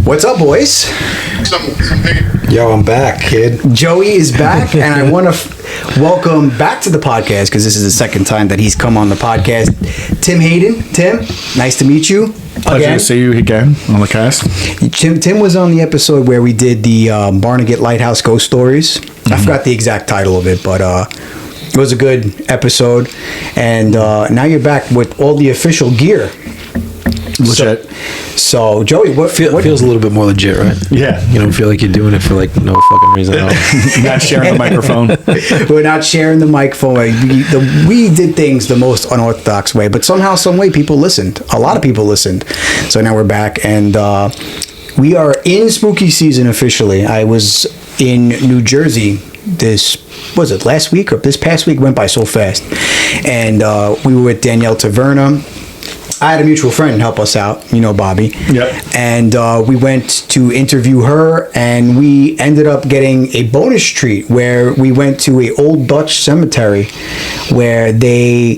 What's up, boys? Yo, I'm back, kid. Joey is back, and I want to welcome back to the podcast, because this is the second time that he's come on the podcast, Tim Hayden. Tim, nice to meet you. Pleasure to see you again on the cast. Tim was on the episode where we did the Barnegat Lighthouse Ghost Stories. I forgot the exact title of it, but it was a good episode. And now you're back with all the official gear. Legit. So Joey, what feels a little bit more legit, right? Yeah. You don't feel like you're doing it for like no fucking reason at all. Not sharing the microphone. We're not sharing the microphone. We did things the most unorthodox way, but somehow, some way, people listened. A lot of people listened. So now we're back, and we are in spooky season officially. I was in New Jersey. Was it last week, or this past week went by so fast, and we were with Danielle Taverna. I had a mutual friend help us out, you know, Bobby. Yep. And we went to interview her, and we ended up getting a bonus treat where we went to a old Dutch cemetery where they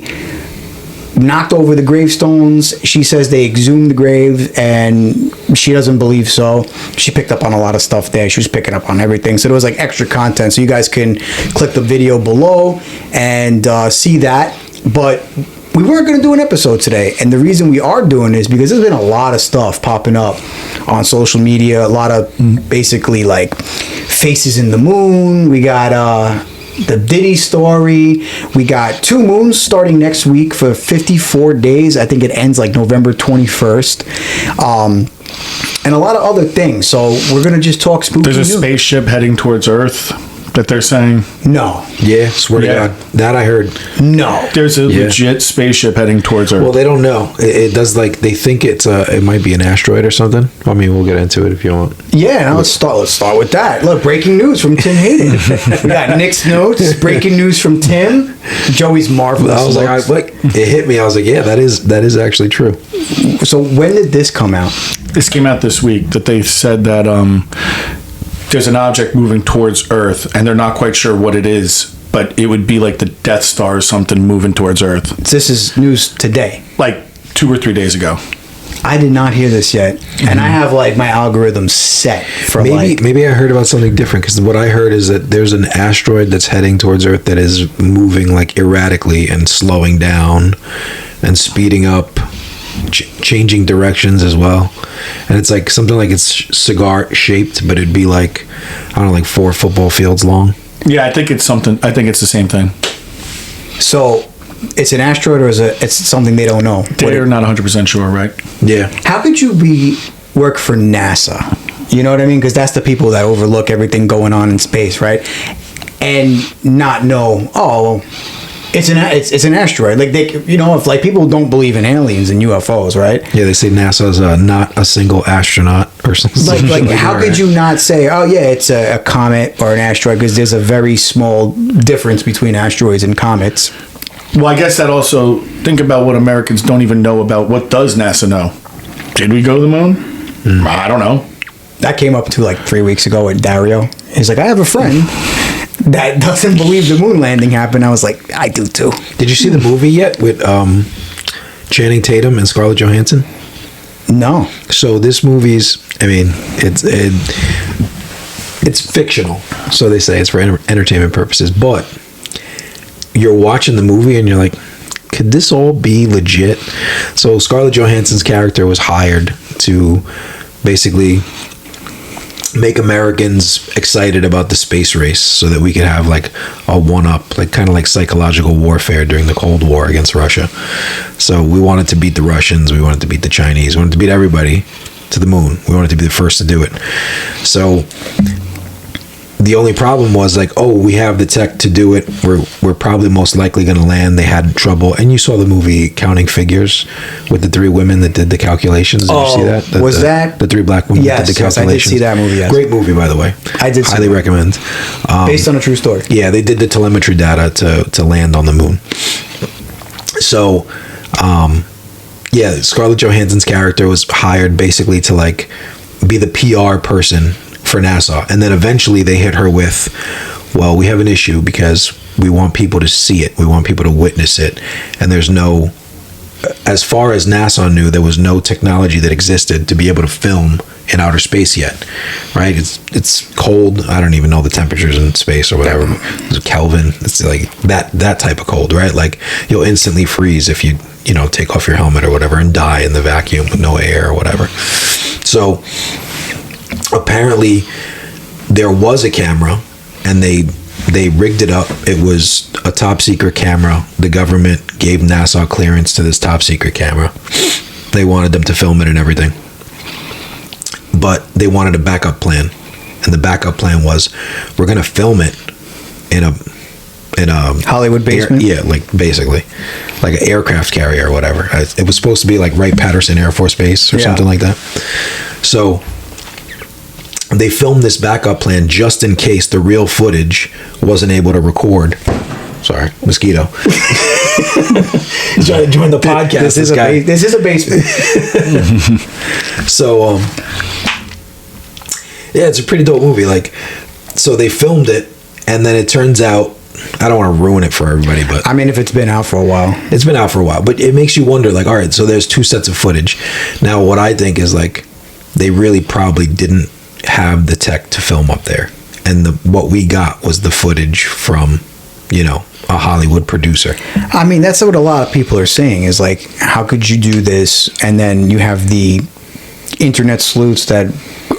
knocked over the gravestones. She says they exhumed the grave, and she doesn't believe so. She picked up on a lot of stuff there. She was picking up on everything. So there was like extra content. So you guys can click the video below and see that. But we weren't going to do an episode today, and the reason we are doing this because there's been a lot of stuff popping up on social media, a lot of basically like faces in the moon. We got the Diddy story. We got 2 moons starting next week for 54 days. I think it ends like November 21st. And a lot of other things. So we're going to just talk spooky There's a news. spaceship heading towards Earth that they're saying. No. Yeah, swear to God. That I heard. No. There's a legit spaceship heading towards Earth. Well, they don't know. It does, like, they think it might be an asteroid or something. I mean, we'll get into it if you want. Yeah, now let's start with that. Look, breaking news from Tim Hayden. We got Nick's notes, breaking news from Tim, Joey's marvelous. I was like, it hit me. I was like, yeah, that is actually true. So when did this come out? This came out this week that they said that there's an object moving towards Earth, and they're not quite sure what it is, but it would be like the Death Star or something moving towards Earth. This is news today. Like 2 or 3 days ago. I did not hear this yet, and I have like my algorithm set for maybe I heard about something different, because what I heard is that there's an asteroid that's heading towards Earth that is moving like erratically and slowing down and speeding up, changing directions as well, and it's like something like it's cigar shaped, but it'd be like, I don't know, like 4 football fields long. Yeah, I think it's the same thing. So it's an asteroid, or it's something they don't know? They're not 100% sure, right? Yeah. How could you work for NASA? You know what I mean? Because that's the people that overlook everything going on in space, right? And not know, it's an asteroid. Like if like people don't believe in aliens and UFOs, right? Yeah, they say NASA's not a single astronaut or something. Like how could you not say, oh yeah, it's a comet or an asteroid? Because there's a very small difference between asteroids and comets. Well, I guess that also, think about what Americans don't even know about. What does NASA know? Did we go to the moon? I don't know. That came up to like 3 weeks ago with Dario. He's like, I have a friend that doesn't believe the moon landing happened. I was like, I do too. Did you see the movie yet with Channing Tatum and Scarlett Johansson? No. So this movie's, I mean, it's fictional. So they say it's for entertainment purposes. But you're watching the movie and you're like, could this all be legit? So Scarlett Johansson's character was hired to basically make Americans excited about the space race so that we could have like a one-up, like kind of like psychological warfare during the Cold War against Russia. So we wanted to beat the Russians, we wanted to beat the Chinese, we wanted to beat everybody to the moon. We wanted to be the first to do it. So the only problem was like, we have the tech to do it. We're probably most likely going to land. They had trouble. And you saw the movie Counting Figures with the 3 women that did the calculations. Did you see that? The 3 black women that did the calculations? Yes, I did see that movie, yes. Great movie, by the way. I did highly recommend. Based on a true story. Yeah, they did the telemetry data to land on the moon. So, Scarlett Johansson's character was hired basically to like be the PR person for NASA, and then eventually they hit her with, well, we have an issue because we want people to see it, we want people to witness it, and there's no, as far as NASA knew, there was no technology that existed to be able to film in outer space yet, right? It's cold. I don't even know the temperatures in space or whatever. It's Kelvin. It's like that type of cold, right? Like you'll instantly freeze if you take off your helmet or whatever and die in the vacuum with no air or whatever. So apparently there was a camera, and they rigged it up. It was a top secret camera. The government gave NASA clearance to this top secret camera. They wanted them to film it and everything. But they wanted a backup plan. And the backup plan was, we're going to film it in a Hollywood basement? Yeah, like basically. Like an aircraft carrier or whatever. It was supposed to be like Wright-Patterson Air Force Base or something like that. So they filmed this backup plan just in case the real footage wasn't able to record. Sorry, mosquito. He's trying to join the podcast. This is a basement. So, yeah, it's a pretty dope movie. Like, so they filmed it, and then it turns out, I don't want to ruin it for everybody, but I mean, if it's been out for a while. It's been out for a while, but it makes you wonder, like, all right, so there's 2 sets of footage. Now, what I think is, like, they really probably didn't have the tech to film up there. And what we got was the footage from, a Hollywood producer. I mean, that's what a lot of people are saying is like, how could you do this? And then you have the internet sleuths that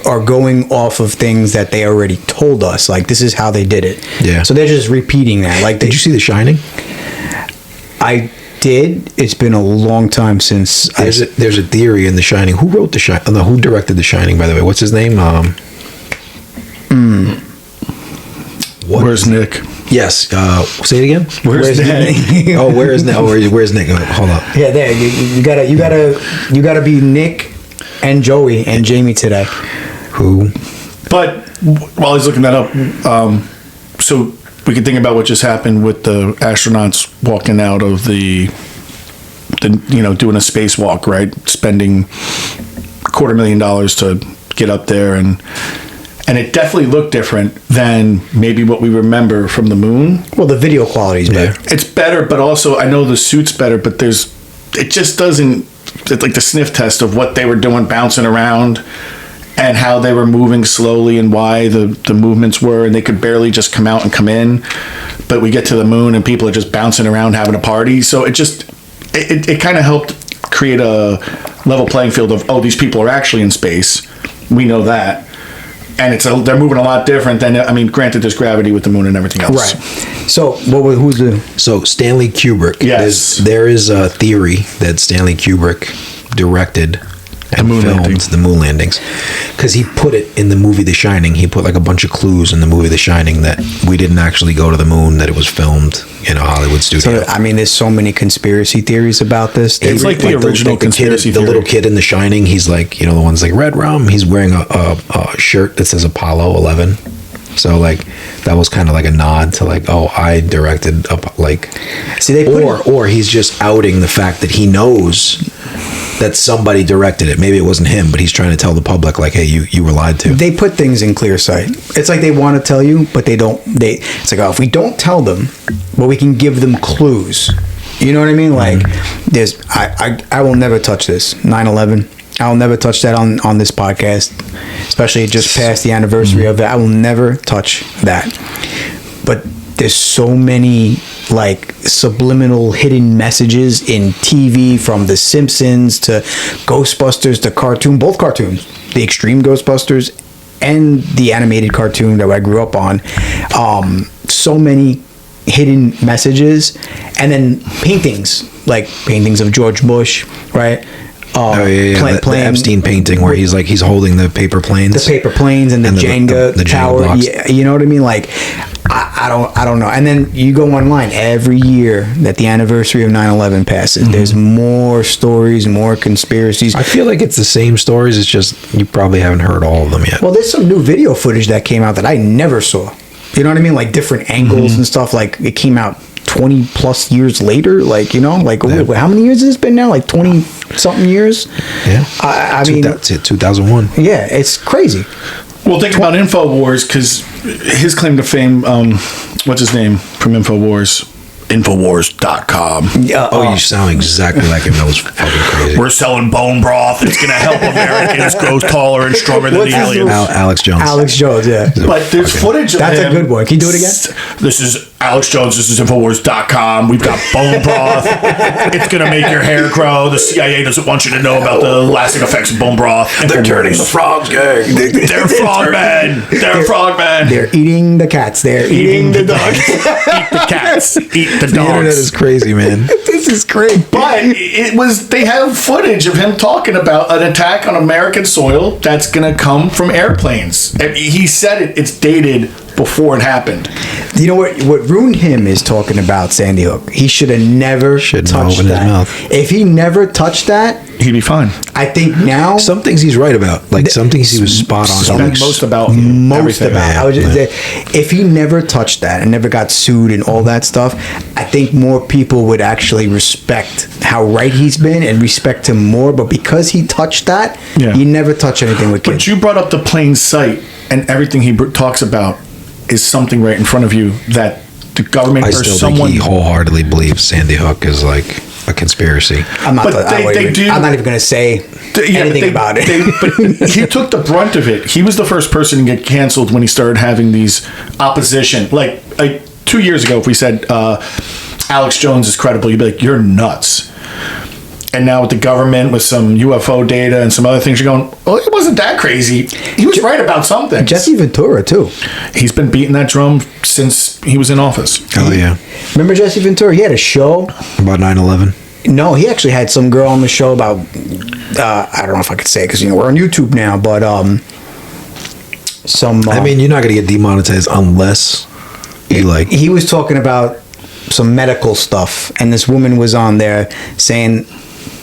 are going off of things that they already told us. Like, this is how they did it. Yeah. So they're just repeating that. Like, did you see The Shining? I did. It's been a long time since. There's a theory in The Shining. Who wrote The Shining? Oh, no, who directed The Shining, by the way? What's his name? Where's Nick? Yes. Say it again. Where's Nick? Oh, where's Nick? Where's Nick? Hold up. Yeah, there. You gotta be Nick and Joey and Jamie today. Who? But while he's looking that up, so we can think about what just happened with the astronauts walking out of the doing a spacewalk, right? Spending $250,000 to get up there, and it definitely looked different than maybe what we remember from the moon. Well, the video quality is better. It's better, but also I know the suit's better, but it just doesn't. It's like the sniff test of what they were doing, bouncing around, and how they were moving slowly, and why the movements were, and they could barely just come out and come in. But we get to the moon, and people are just bouncing around having a party. So it kind of helped create a level playing field of, oh, these people are actually in space. We know that. And they're moving a lot different than, I mean, granted, there's gravity with the moon and everything else. Right. So, So Stanley Kubrick. Yes. There is a theory that Stanley Kubrick directed and filmed the moon landings, because he put it in the movie The Shining. He put like a bunch of clues in the movie The Shining that we didn't actually go to the moon, that it was filmed in a Hollywood studio. So, I mean, there's so many conspiracy theories about this. It's like the original conspiracy theory. The little kid in The Shining, he's like, the one's like red rum. He's wearing a shirt that says Apollo 11. So like that was kind of like a nod to like, oh, I directed or he's just outing the fact that he knows that somebody directed it. Maybe it wasn't him, but he's trying to tell the public like, hey, you were lied to. They put things in clear sight. It's like they want to tell you, but they don't. It's like, oh, if we don't tell them, well, we can give them clues. You know what I mean? Like, I will never touch this 9/11. I'll never touch that on this podcast, especially just past the anniversary of that. I will never touch that. But there's so many like subliminal hidden messages in TV, from The Simpsons to Ghostbusters to both cartoons, the Extreme Ghostbusters and the animated cartoon that I grew up on. So many hidden messages, and then paintings of George Bush, right? The Epstein painting where he's holding the paper planes, and the Jenga tower. blocks. Yeah, you know what I mean? Like, I don't know. And then you go online every year that the anniversary of 9/11 passes. There's more stories, more conspiracies. I feel like it's the same stories. It's just you probably haven't heard all of them yet. Well, there's some new video footage that came out that I never saw. You know what I mean? Like different angles and stuff. Like it came out 20 plus years later. Like, how many years has this been now? Like 20 something years? Yeah. I mean, 2001. Yeah, it's crazy. Well, think about InfoWars, because his claim to fame, what's his name from InfoWars, Infowars.com. Oh, you sound exactly like him. That was fucking crazy. We're selling bone broth. It's going to help Americans grow taller and stronger than the aliens. Alex Jones. Alex Jones, yeah. But there's footage of That's him. a good one. Can you do it again? This is Alex Jones. This is Infowars.com. We've got bone broth. It's going to make your hair grow. The CIA doesn't want you to know about the lasting effects of bone broth. They're turning the frogs gay. They're frogmen. They're frogmen. They're eating the cats. They're eating the dogs. Eat the cats. Eat the The internet dogs. is crazy, man. This is great. But it was, they have footage of him talking about an attack on American soil that's going to come from airplanes. And he said it's dated before it happened. You know what ruined him is talking about Sandy Hook. He should have never touched opened his that. mouth. If he never touched that, He'd be fine. I think now Some things he's right about. Like some things he was spot on. Spent Like, most about most everything. about. I was just, if he never touched that and never got sued and all that stuff, I think more people would actually respect how right he's been and respect him more. But because he touched that, Yeah. he never touched anything with But kids. you brought up the plain sight, and everything he talks about is something right in front of you that the government I or still someone. think he wholeheartedly believes Sandy Hook is like a conspiracy. I'm not. But they do- I'm not even going to say anything about it. But he took the brunt of it. He was the first person to get canceled when he started having these opposition. Like 2 years ago, if we said Alex Jones is credible, you'd be like, you're nuts. And now with the government, with some UFO data and some other things, you're going, oh, it wasn't that crazy. He was right about something. Jesse Ventura too. He's been beating that drum since he was in office. Oh yeah, Remember Jesse Ventura? He had a show. about 9/11. No, he actually had some girl on the show about. I don't know if I could say it because we're on YouTube now, but some. I mean, you're not gonna get demonetized unless you like. he was talking about some medical stuff, and this woman was on there saying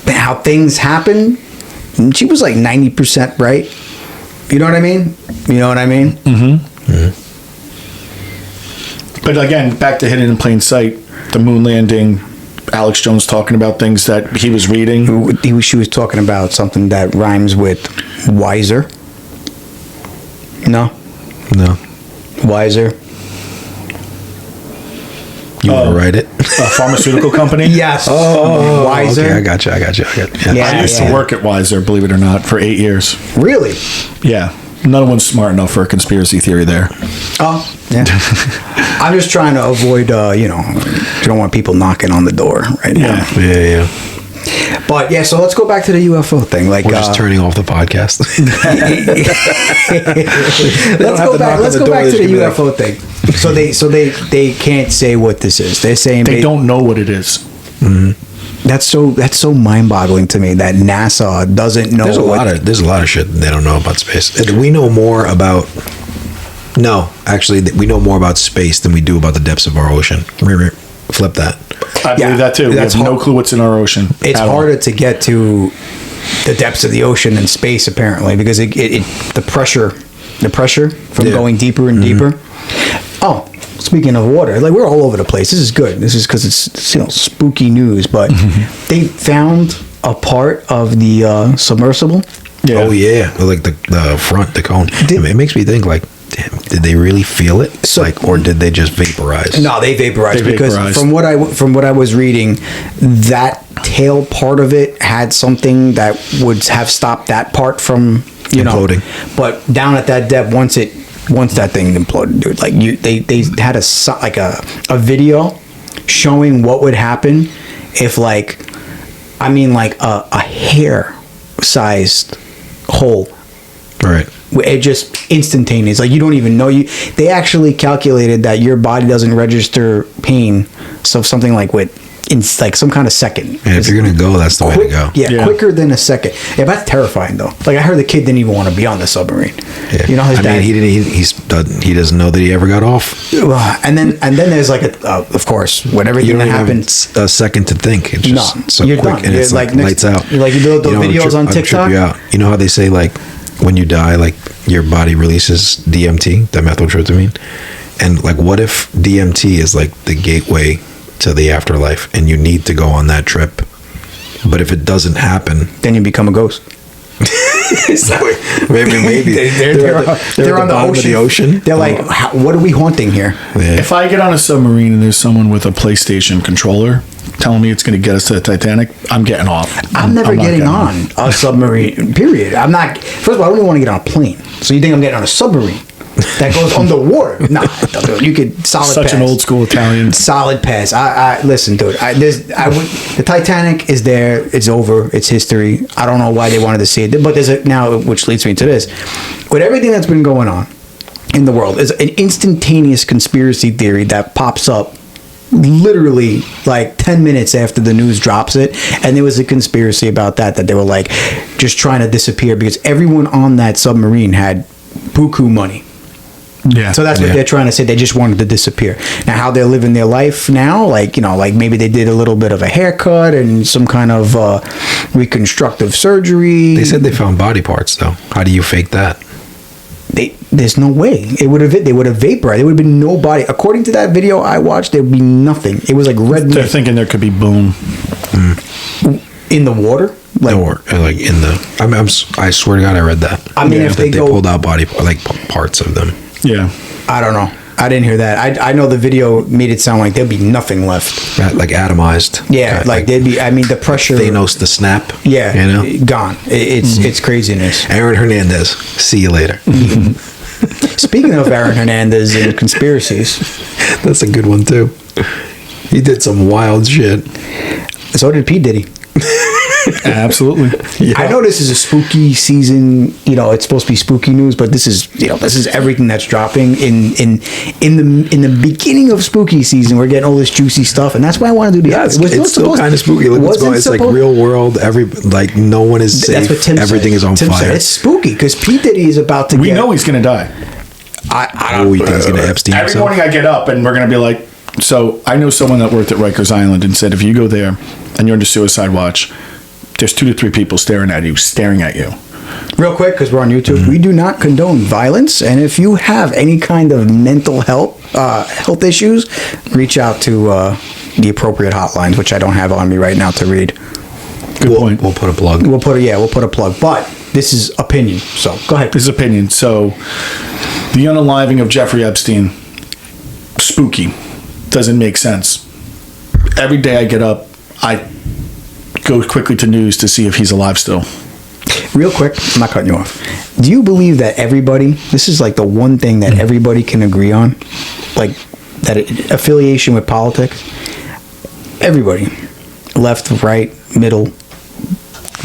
how things happen. And she was like 90% right. You know what I mean? You know what I mean? But again, back to hidden in plain sight, the moon landing, Alex Jones talking about things that he was reading. She was talking about something that rhymes with wiser. No, No, wiser. you want to write it? A pharmaceutical company? Yes. Wiser. Okay, I got you. Yeah. I used to work at Weiser, believe it or not, for 8 years. Really? Yeah. No one's smart enough for a conspiracy theory there. Oh, yeah. I'm just trying to avoid, you don't want people knocking on the door right now. Yeah. Yeah. But yeah, so let's go back to the UFO thing. Like, We're just turning off the podcast. let's have go to back. knock on Let's the go door, back there's to the gonna be UFO thing. So they can't say what this is. They're saying They don't know what it is. That's so mind-boggling to me that NASA doesn't know. There's a lot of shit they don't know about space. We know more about. No, actually, we know more about space than we do about the depths of our ocean. Flip that. I believe that too. We have no clue what's in our ocean. It's at all. harder to get to the depths of the ocean and space apparently because the pressure from going deeper and deeper. Oh, speaking of water, like we're all over the place. This is good. This is because it's spooky news, but they found a part of the submersible. Yeah. Oh yeah, like the front, the cone. It makes me think like, damn, did they really feel it? Or did they just vaporize? No, they vaporized because vaporized. from what I was reading, that tail part of it had something that would have stopped that part from Imploding. But down at that depth, once that thing imploded, dude, like they had a video showing what would happen if a hair sized hole. Right. It just instantaneous. Like you don't even know. They actually calculated that your body doesn't register pain. So something like in like some kind of second. And if you're gonna go, that's the way to go. Yeah, quicker than a second. Yeah, that's terrifying though. Like I heard the kid didn't even want to be on the submarine. Yeah. You know, his dad. He doesn't know that he ever got off. And then there's like of course, when You everything don't that even happens. have a second to think. It's just so you're quick, done. and it's You're like next- lights out. Like you know the videos on I'll TikTok. trip you out. You know how they say like when you die, like your body releases DMT, dimethyltryptamine, and like what if DMT is like the gateway to the afterlife, and you need to go on that trip, but if it doesn't happen, Then you become a ghost. maybe they're at on the bottom of the ocean. They're like, what are we haunting here? Yeah. If I get on a submarine and there's someone with a PlayStation controller telling me it's going to get us to the Titanic, I'm getting off. I'm never not getting on a submarine, period. I'm not, first of all, I don't even want to get on a plane. So you think I'm getting on a submarine that goes underwater? Nah, you could solid Such pass. an old school Italian. Solid pass. I listen, dude. The Titanic is there. It's over. It's history. I don't know why they wanted to see it, but now, which leads me to this. With everything that's been going on in the world, is an instantaneous conspiracy theory that pops up literally like 10 minutes after the news drops it, and there was a conspiracy about that they were like just trying to disappear because everyone on that submarine had buku money. Yeah. So that's what they're trying to say. They just wanted to disappear. Now, how they're living their life now, like maybe they did a little bit of a haircut and some kind of reconstructive surgery. They said they found body parts, though. How do you fake that? There's no way. They would have vaporized. There would have been no body. According to that video I watched, there would be nothing. It was like red. They're thinking there could be boom in the water. I swear to God, I read that. I mean, if they pulled out body parts of them. Yeah. I don't know. I didn't hear that. I know the video made it sound like there'd be nothing left. Like atomized. Yeah, like there'd be. I mean, the pressure. Thanos, the snap. Yeah, gone. It's craziness. Aaron Hernandez. See you later. Speaking of Aaron Hernandez and conspiracies, that's a good one too. He did some wild shit. So did P. Diddy. Absolutely. Yeah. I know this is a spooky season. It's supposed to be spooky news, but this is everything that's dropping in the beginning of spooky season. We're getting all this juicy stuff, and that's why I want to do the. It's still kind of spooky. Look what's going. It's like real world. No one is safe. That's what Tim Everything is on Tim fire. Said. It's spooky because P. Diddy is about to. We know he's going to die. I don't. We think he's going to Epstein. Every morning I get up and we're going to be like. So I know someone that worked at Rikers Island and said if you go there and you're under suicide watch, there's 2 to 3 people staring at you. Real quick, because we're on YouTube, we do not condone violence, and if you have any kind of mental health issues, reach out to the appropriate hotlines, which I don't have on me right now to read. Good point. We'll put a plug. We'll put a plug. But this is opinion, so go ahead. This is opinion. So the unaliving of Jeffrey Epstein, spooky. Doesn't make sense. Every day I get up, I go quickly to news to see if he's alive still. Real quick, I'm not cutting you off. Do you believe that everybody, this is like the one thing that everybody can agree on, like that affiliation with politics, everybody, left, right, middle,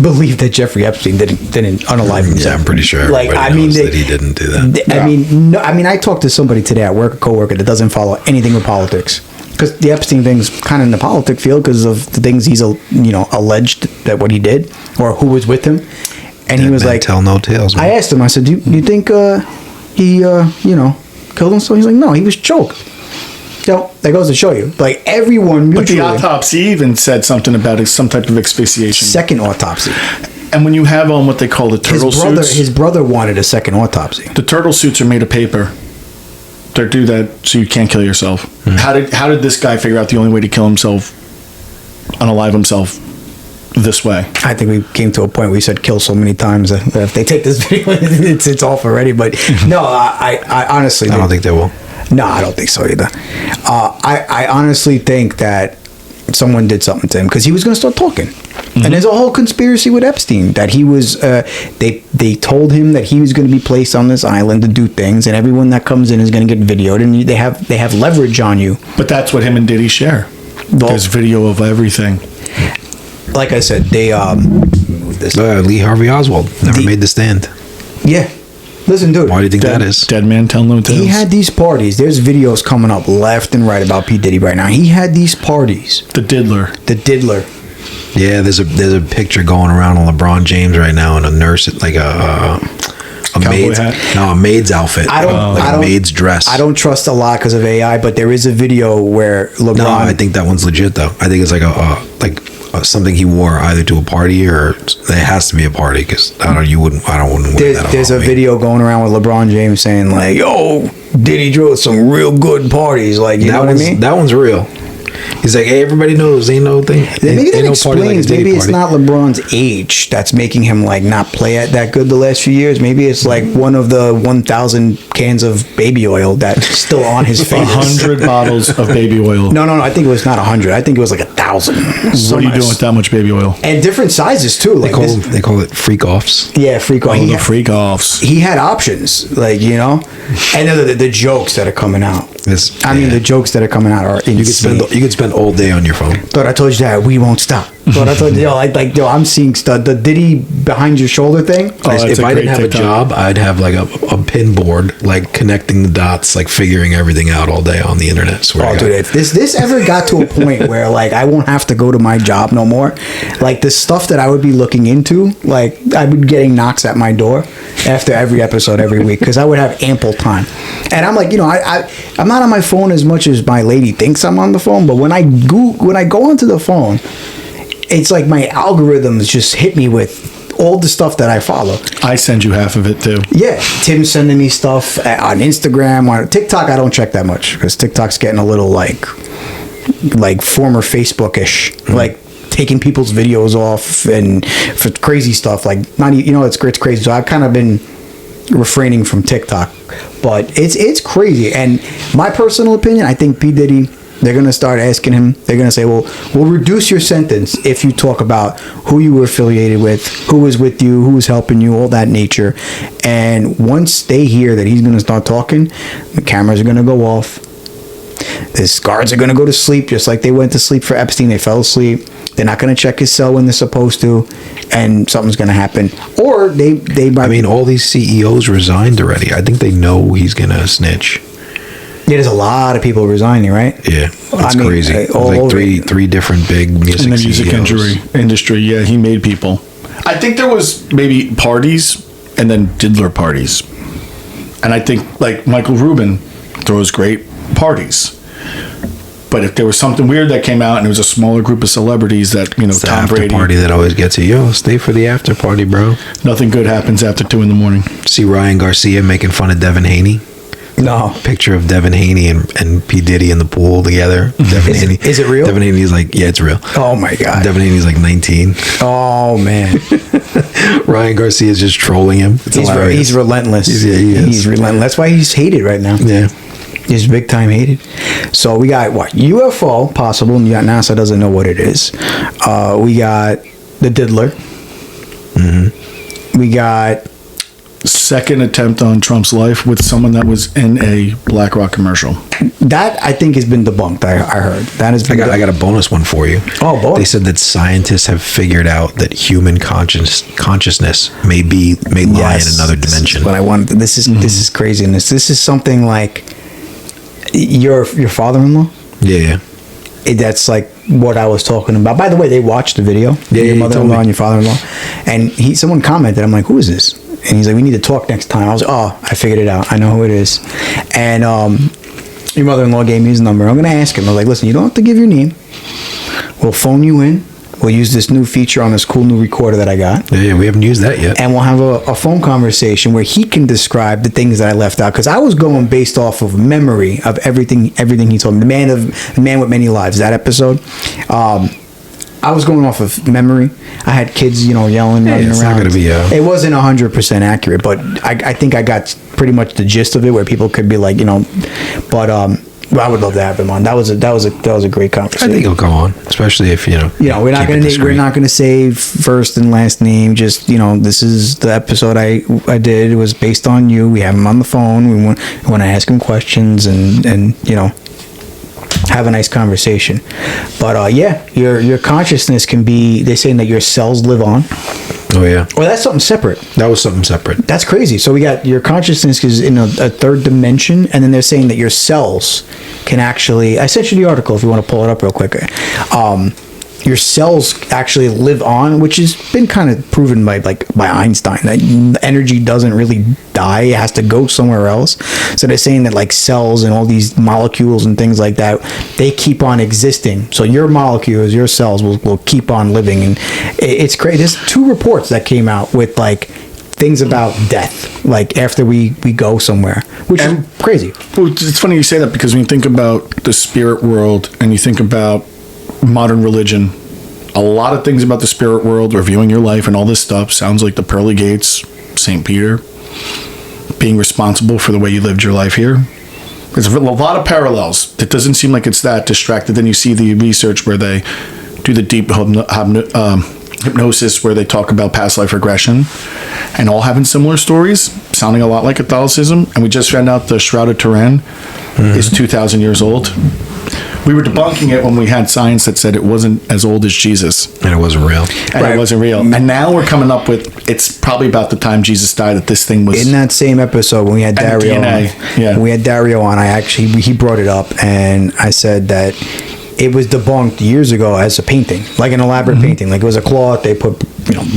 believe that Jeffrey Epstein didn't unalive himself? Yeah, I'm pretty sure everybody knows that he didn't do that. I mean, I talked to somebody today at work, a coworker that doesn't follow anything with politics. Because the Epstein thing's kind of in the politic field because of the things he's alleged that what he did or who was with him, and he was like, "Tell no tales." Man. I asked him. I said, "Do you think he killed himself?" He's like, "No, he was choked." That goes to show you, like everyone mutually. But the autopsy even said something about some type of asphyxiation. Second autopsy. And when you have on what they call the turtle suits, his brother wanted a second autopsy. The turtle suits are made of paper. They do that so you can't kill yourself. How did this guy figure out the only way to kill himself, unalive himself, this way? I think we came to a point where we said kill so many times that if they take this video, it's off already. But no, I honestly, I don't think they will. No, I don't think so either. I honestly think that someone did something to him because he was going to start talking. And there's a whole conspiracy with Epstein that he was. They told him that he was going to be placed on this island to do things, and everyone that comes in is going to get videoed, and they have leverage on you. But that's what him and Diddy share. There's video of everything. Like I said, they Lee Harvey Oswald never made the stand. Yeah. Listen, dude. Why do you think that is? Dead man tell no tales. He had these parties. There's videos coming up left and right about P. Diddy right now. He had these parties. The diddler. Yeah, there's a picture going around on LeBron James right now in a nurse, like a maid's outfit. A maid's dress. I don't trust a lot because of AI, but there is a video where LeBron. No, I think that one's legit though. I think it's like something he wore either to a party or it has to be a party because I wouldn't wear that. There's a video going around with LeBron James saying like, "Yo, Diddy drove some real good parties." Like, you know what I mean? That one's real. He's like, hey, everybody knows, ain't no thing. Maybe that ain't no party like a explains. Diddy Maybe it's party. not LeBron's age that's making him like not play at that good the last few years. Maybe it's like one of the 1,000 cans of baby oil that's still on his face. 100 bottles of baby oil. No. I think it was not 100. I think it was like 1,000. What are you doing with that much baby oil? And different sizes too. Like They call it freak offs. yeah, freak off. Oh, the freak offs. He had options, like, you know, and the jokes that are coming out. I mean, the jokes that are coming out are insane. You could spend all day on your phone. Thought I told you that we won't stop. Thought I told you, yo, I'm seeing stuff. The Diddy behind your shoulder thing. If I didn't have a job, I'd have like a pin board, like connecting the dots, like figuring everything out all day on the internet. Oh, dude, if this ever got to a point where like I won't have to go to my job no more, like the stuff that I would be looking into, like I would be getting knocks at my door after every episode every week because I would have ample time. And I'm like, you know, I'm not on my phone as much as my lady thinks I'm on the phone, but when I go onto the phone, it's like my algorithms just hit me with all the stuff that I follow. I send you half of it too. Yeah, Tim's sending me stuff on Instagram, on TikTok. I don't check that much because TikTok's getting a little like former Facebook-ish, like taking people's videos off and for crazy stuff. Like not, you know, it's crazy. So I've kind of been refraining from TikTok, but it's crazy. And my personal opinion, I think P. Diddy, they're going to start asking him, they're going to say, well, we'll reduce your sentence if you talk about who you were affiliated with, who was with you, who was helping you, all that nature. And once they hear that he's going to start talking, the cameras are going to go off. His guards are going to go to sleep, just like they went to sleep for Epstein. They fell asleep. They're not going to check his cell when they're supposed to, and something's going to happen. Or they might... I mean, all these CEOs resigned already. I think they know he's going to snitch. Yeah, there's a lot of people resigning, right? Yeah, that's crazy. All like over. three different big music In the music CEOs. industry, yeah, he made people. I think there was maybe parties and then diddler parties. And I think, like, Michael Rubin throws great parties. But if there was something weird that came out and it was a smaller group of celebrities that, you know, It's the Tom after Brady... party that always gets you. Yo, stay for the after party, bro. Nothing good happens after 2 a.m. See Ryan Garcia making fun of Devin Haney. No. Picture of Devin Haney and P. Diddy in the pool together. Devin Haney. Is it real? Devin Haney's like, yeah, it's real. Oh, my God. Devin Haney's like 19. Oh, man. Ryan Garcia's just trolling him. It's hilarious. He's relentless. He is. He's relentless. That's why he's hated right now. Yeah. He's big time hated. So we got what? UFO possible, and you got NASA doesn't know what it is. We got the Diddler. Mm-hmm. We got Second attempt on Trump's life with someone that was in a BlackRock commercial. that. I think has been debunked. I heard that has been. I got a bonus one for you. Oh, bonus. They said that scientists have figured out that human consciousness may lie in another dimension. What I wanted. This is craziness. This is something like your father-in-law. Yeah. That's like what I was talking about. By the way, they watched the video. Your mother-in-law and your father-in-law, and someone commented. I'm like, who is this? And he's like, we need to talk next time. I was like, oh, I figured it out. I know who it is. And your mother-in-law gave me his number. I'm going to ask him. I was like, listen, you don't have to give your name. We'll phone you in. We'll use this new feature on this cool new recorder that I got. Yeah, we haven't used that yet. And we'll have a phone conversation where he can describe the things that I left out. Because I was going based off of memory of everything he told me. The Man with Many Lives, that episode. I was going off of memory. I had kids, yelling, running it's around. not gonna be It wasn't 100% accurate, but I think I got pretty much the gist of it, where people could be like, but I would love to have him on. That was a great conversation. I think he'll come on, especially if we're not going to say first and last name. Just this is the episode I did. It was based on you. We have him on the phone. We want to ask him questions and have a nice conversation. But your consciousness can be. They're saying that your cells live on. Oh yeah. Well, that's something separate. That was something separate. That's crazy. So we got your consciousness is in a third dimension, and then they're saying that your cells can actually. I sent you the article if you want to pull it up real quick. Your cells actually live on, which has been kind of proven by Einstein, that energy doesn't really die; it has to go somewhere else. So they're saying that cells and all these molecules and things like that, they keep on existing. So your molecules, your cells will keep on living, and it's crazy. There's 2 reports that came out with things about death. like after we go somewhere, which is crazy. Well, it's funny you say that, because when you think about the spirit world and you think about modern religion, a lot of things about the spirit world, reviewing your life and all this stuff, sounds like the pearly gates, St. Peter, being responsible for the way you lived your life here. There's a lot of parallels. It doesn't seem like it's that distracted. Then you see the research where they do the deep hypnosis where they talk about past life regression, and all having similar stories, sounding a lot like Catholicism. And we just found out the Shroud of Turin is 2,000 years old. We were debunking it when we had science that said it wasn't as old as Jesus. And it wasn't real. And it wasn't real. And now we're coming up with, it's probably about the time Jesus died that this thing was... In that same episode when we had Dario on, when we had Dario on, he brought it up, and I said that it was debunked years ago as a painting, like an elaborate painting, like it was a cloth, they put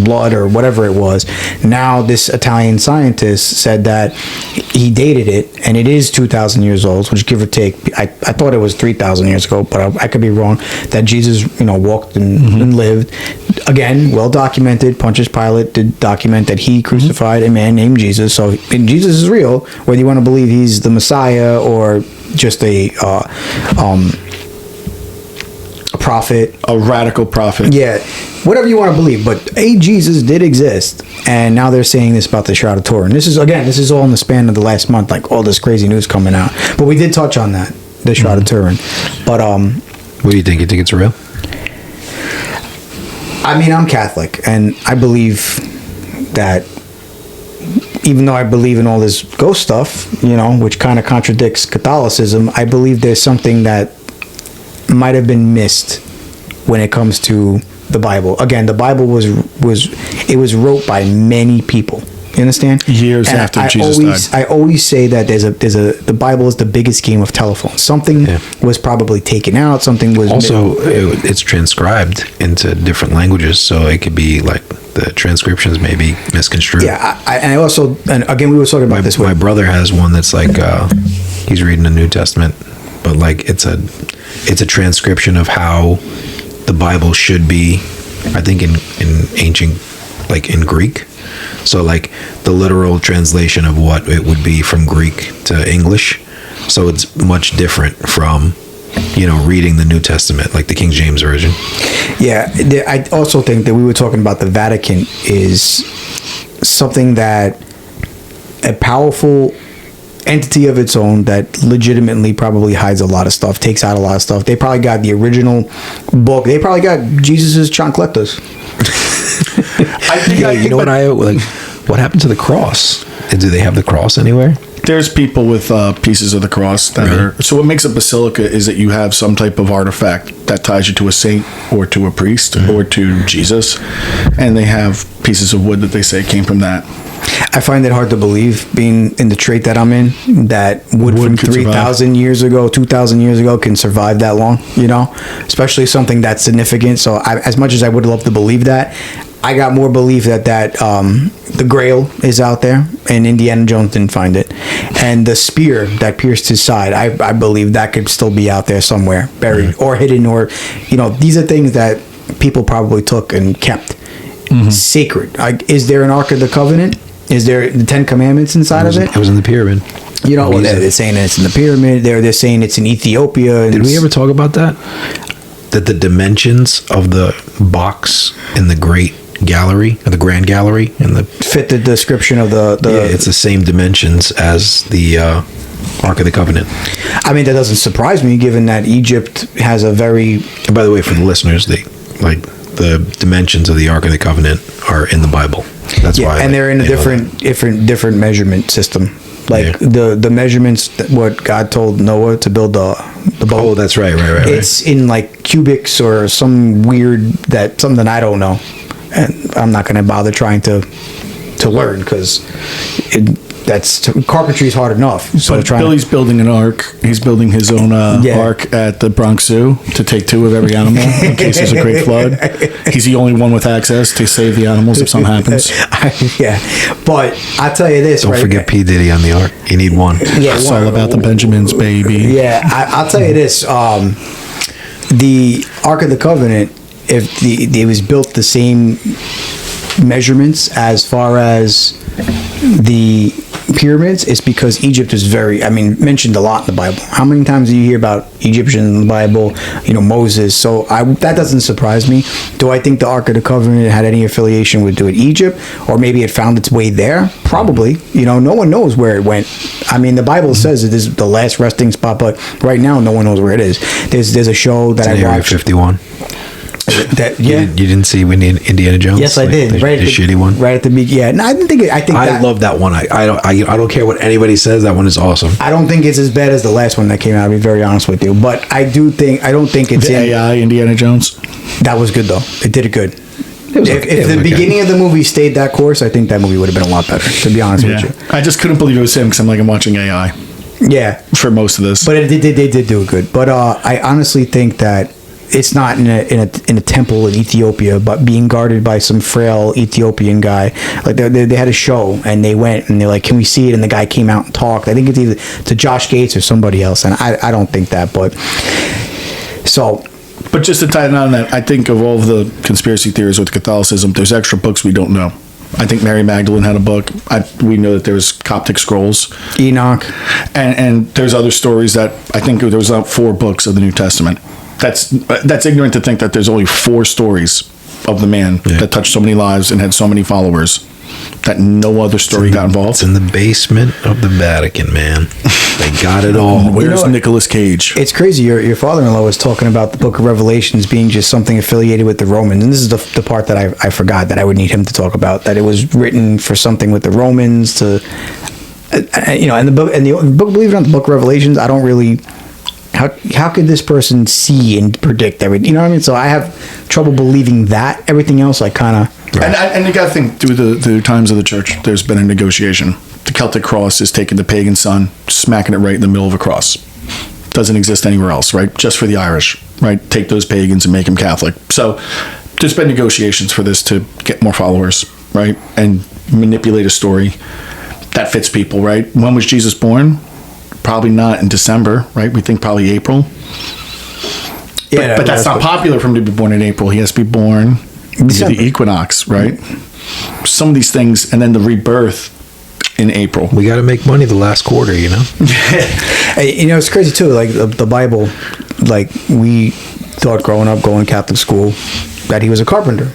blood or whatever it was. Now this Italian scientist said that he dated it, and it is 2,000 years old, which give or take, I thought it was 3,000 years ago, but I could be wrong, that Jesus walked and lived. Again, well documented. Pontius Pilate did document that he crucified a man named Jesus. So Jesus is real, whether you want to believe he's the Messiah or just a prophet, a radical prophet. Yeah, whatever you want to believe, but Jesus did exist, and now they're saying this about the Shroud of Turin. This is all in the span of the last month, like all this crazy news coming out. But we did touch on that, the Shroud of Turin. But what do you think? You think it's real? I mean, I'm Catholic, and I believe that, even though I believe in all this ghost stuff, which kind of contradicts Catholicism, I believe there's something that might have been missed when it comes to the Bible. Again, the Bible was wrote by many people. You understand? Years after Jesus died. I always say that the Bible is the biggest game of telephone. Something was probably taken out. Something was also it's transcribed into different languages, so it could be like the transcriptions may be misconstrued. Yeah, and again, we were talking about this. My brother has one that's like he's reading the New Testament, but like it's a transcription of how the Bible should be, I think in ancient, like in Greek. So like the literal translation of what it would be from Greek to English. So it's much different from, reading the New Testament, like the King James Version. Yeah, I also think that we were talking about the Vatican is something that a powerful entity of its own that legitimately probably hides a lot of stuff, takes out a lot of stuff. They probably got the original book. They probably got Jesus's chancletas. What happened to the cross? Do they have the cross anywhere? There's people with pieces of the cross that are. So what makes a basilica is that you have some type of artifact that ties you to a saint or to a priest or to Jesus, and they have pieces of wood that they say came from that. I find it hard to believe, being in the trait that I'm in, that wood from 3,000 years ago, 2,000 years ago can survive that long, especially something that's significant. So as much as I would love to believe that, I got more belief that the Grail is out there, and Indiana Jones didn't find it. And the spear that pierced his side, I believe that could still be out there somewhere, buried or hidden, or, these are things that people probably took and kept sacred. Is there an Ark of the Covenant? Is there the 10 Commandments inside of it? It was in the pyramid. They're saying it's in the pyramid. They're saying it's in Ethiopia. Did we ever talk about that? That the dimensions of the box in the Great Gallery, or the Grand Gallery, fit the description of the it's the same dimensions as the Ark of the Covenant. I mean, that doesn't surprise me, given that Egypt has a very... And by the way, for the listeners, the dimensions of the Ark of the Covenant are in the Bible. That's why. And they're in a different measurement system. The measurements that what God told Noah to build the boat. Oh, that's right. It's in like cubics or some something I don't know, and I'm not going to bother trying to learn, because carpentry is hard enough. So Billy's building an ark. He's building his own ark at the Bronx Zoo to take 2 of every animal in case there's a great flood. He's the only one with access to save the animals if something happens. But I'll tell you this. Don't forget P. Diddy on the ark. You need one. Yeah, it's all about the Benjamins, baby. Yeah, I'll tell you this. The Ark of the Covenant, if it was built the same measurements as far as the pyramids is because Egypt is mentioned a lot in the Bible. How many times do you hear about Egyptians in the Bible? Moses. So that doesn't surprise me. Do I think the Ark of the Covenant had any affiliation with Egypt, or maybe it found its way there? Probably. No one knows where it went. The Bible says it is the last resting spot, but right now no one knows where it is. There's a show that I watched. Area 51. You didn't see Indiana Jones? Yes, I did. The shitty one. Right at the beginning. Yeah, no, I didn't think it. I love that one. I don't care what anybody says. That one is awesome. I don't think it's as bad as the last one that came out. I'll be very honest with you, but I don't think it's the AI Indiana Jones. That was good though. It did it good. If the beginning of the movie stayed that course, I think that movie would have been a lot better. To be honest with you, I just couldn't believe it was him because I'm watching AI. Yeah, for most of this, but they did do it good. But I honestly think that it's not in a temple in Ethiopia, but being guarded by some frail Ethiopian guy. Like they had a show and they went and they're like, "Can we see it?" And the guy came out and talked. I think it's either to Josh Gates or somebody else, and I don't think that. But just to tie it on that, I think of all of the conspiracy theories with Catholicism, there's extra books we don't know. I think Mary Magdalene had a book. We know that there's Coptic scrolls, Enoch, and there's other stories that I think there was 4 books of the New Testament. That's ignorant to think that there's only 4 stories of the man that touched so many lives and had so many followers, that no other story got involved. It's in the basement of the Vatican, man. They got it all. Where's Nicolas Cage? It's crazy. Your father-in-law was talking about the Book of Revelations being just something affiliated with the Romans, and this is the part that I forgot that I would need him to talk about. That it was written for something with the Romans to, and the book, believe it or not, the Book of Revelations. I don't really. How could this person see and predict everything? You know what I mean? So I have trouble believing that. Everything else, I kind of. Right. And you got to think through the times of the church. There's been a negotiation. The Celtic cross is taking the pagan sun, smacking it right in the middle of a cross. Doesn't exist anywhere else, right? Just for the Irish, right? Take those pagans and make them Catholic. So there's been negotiations for this to get more followers, right? And manipulate a story that fits people, right? When was Jesus born? Probably not in December, right? We think probably April. But that's not popular for him to be born in April. He has to be born the equinox, right? Some of these things, and then the rebirth in April. We got to make money the last quarter, It's crazy too. Like the Bible, like we thought growing up, going to Catholic school, that he was a carpenter.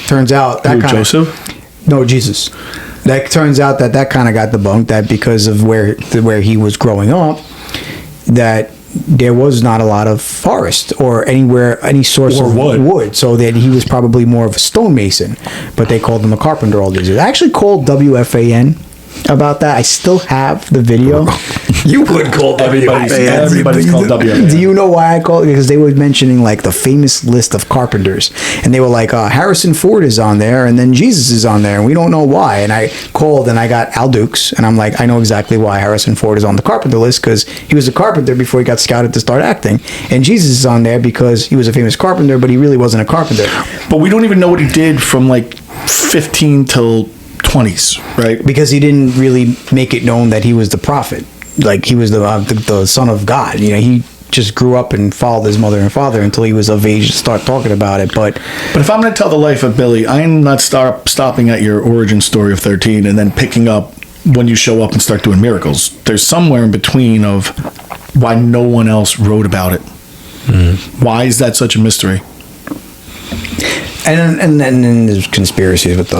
Turns out that Joseph? No, Jesus. That turns out that kind of got debunked. That because of where he was growing up, that there was not a lot of forest or any source of wood, so that he was probably more of a stonemason. But they called him a carpenter all these years. I actually called WFAN about that. I still have the video. You would call everybody's called WFAN. Do you know why I called it? Because they were mentioning like the famous list of carpenters, and they were like Harrison Ford is on there, and then Jesus is on there, and we don't know why. And I called and I got Al Dukes, and I'm like, I know exactly why Harrison Ford is on the carpenter list, because he was a carpenter before he got scouted to start acting, and Jesus is on there because he was a famous carpenter, but he really wasn't a carpenter. But we don't even know what he did from like 15 till 20s, right? Because he didn't really make it known that he was the prophet. Like he was the son of God. He just grew up and followed his mother and father until he was of age to start talking about it. But if I'm going to tell the life of Billy, I'm not stopping at your origin story of 13 and then picking up when you show up and start doing miracles. There's somewhere in between of why no one else wrote about it. Why is that such a mystery? And then there's conspiracies with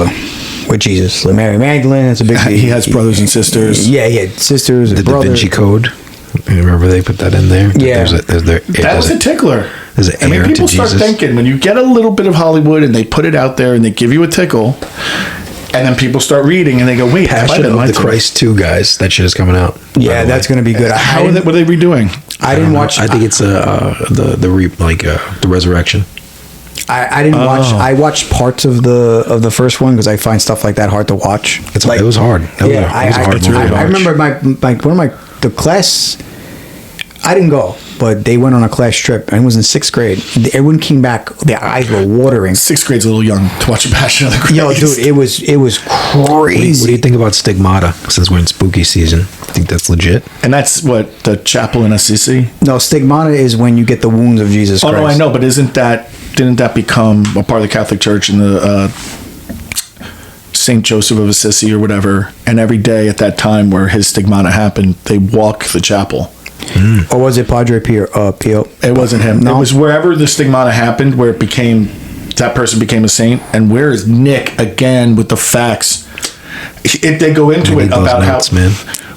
Jesus. Like Mary Magdalene, it's a big deal. He has brothers and sisters. Yeah, he had sisters. The Da Vinci Code. Remember they put that in there? Yeah. That was a tickler. There's an heir people to start Jesus. thinking, when you get a little bit of Hollywood and they put it out there and they give you a tickle, and then people start reading and they go, wait, Passion of the Christ 2, guys. That shit is coming out. Yeah, that's going to be good. What are they redoing? I didn't watch. I think it's the resurrection. I didn't watch. I watched parts of the first one because I find stuff like that hard to watch. It was hard. I remember the class. I didn't go, but they went on a class trip, and it was in 6th grade. Everyone came back; their eyes were watering. 6th grade's a little young to watch a Passion of the Christ. Yo, dude, it was crazy. What do you think about Stigmata? Since we're in spooky season, I think that's legit. And that's what the chapel in Assisi. No, Stigmata is when you get the wounds of Jesus Christ. Oh no, I know, but didn't that become a part of the Catholic Church in the Saint Joseph of Assisi or whatever, and every day at that time where his stigmata happened, they walk the chapel. Or was it Padre Pio? It wasn't him. No? It was wherever the stigmata happened, where it became, that person became a saint. And where is Nick again with the facts? They go into it about notes, how man.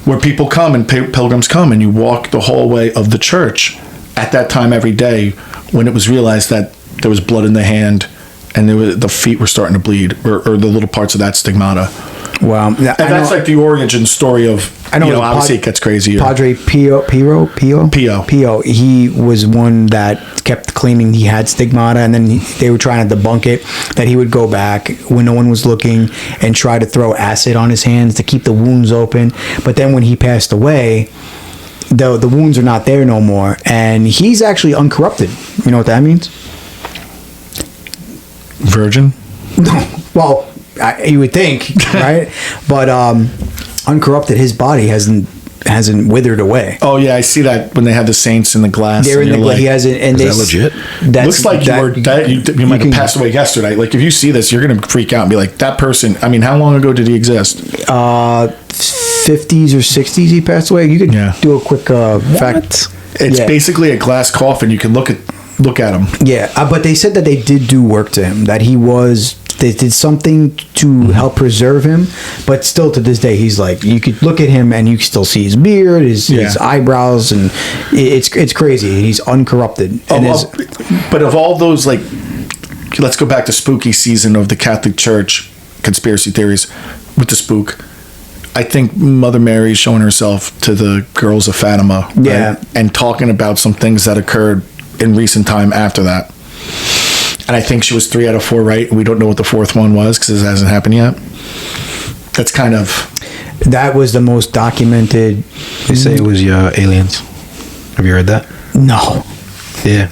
where people come and pilgrims come, and you walk the hallway of the church at that time every day, when it was realized that there was blood in the hand and the feet were starting to bleed, or the little parts of that stigmata. Wow. And that's like the origin story of, obviously it gets crazier. Padre Pio. He was one that kept claiming he had stigmata, and then they were trying to debunk it, that he would go back when no one was looking and try to throw acid on his hands to keep the wounds open. But then when he passed away, the wounds are not there no more, and he's actually uncorrupted. You know what that means? Virgin? Well, you would think, right? But uncorrupted, his body hasn't withered away. Oh yeah, I see that when they have the saints in the glass. They're in the glass. He hasn't. And Is that legit? Looks like you might have passed away yesterday. Like if you see this, you're gonna freak out and be like, that person. I mean, how long ago did he exist? 50s or 60s he passed away. You could do a quick fact. It's basically a glass coffin. You can look at him. Yeah, but they said that they did do work to him. That they did something to help preserve him, but still to this day, he's like, you could look at him and you can still see his beard, his eyebrows, and it's crazy. He's uncorrupted. But of all those, like, let's go back to spooky season of the Catholic Church conspiracy theories with the spook. I think Mother Mary showing herself to the girls of Fatima, right? And talking about some things that occurred in recent time after that. And I think she was 3 out of 4 right. We don't know what the 4th one was because it hasn't happened yet. That's kind of... That was the most documented... They say it was aliens. Have you heard that? No. Yeah.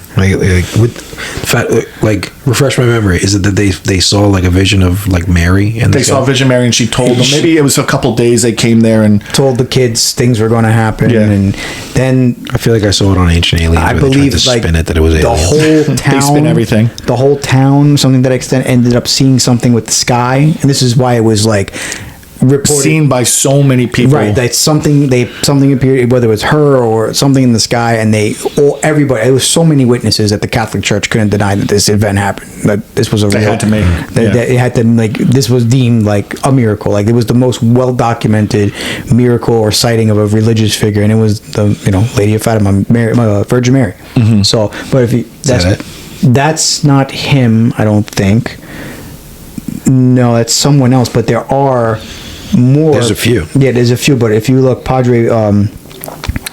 Refresh my memory. Is it that they saw like a vision of like Mary? And they saw a vision of Mary and she told them. Maybe it was a couple days they came there and... Told the kids things were going to happen. Yeah. And then... I feel like I saw it on Ancient Aliens. I believe they tried to spin it that it was the aliens. whole town... They spin everything. The whole town, something to that extent, ended up seeing something with the sky. And this is why it was like... reported, seen by so many people, right? That something appeared, whether it was her or something in the sky, and everybody. It was so many witnesses that the Catholic Church couldn't deny that this event happened. That this was a real. Had to make. It had to this was deemed like a miracle. Like it was the most well documented miracle or sighting of a religious figure, and it was the Lady of Fatima, Virgin Mary. Mm-hmm. So, but that's not him. I don't think. No, that's someone else. But there are more. There's a few. Yeah, there's a few. But if you look, Padre.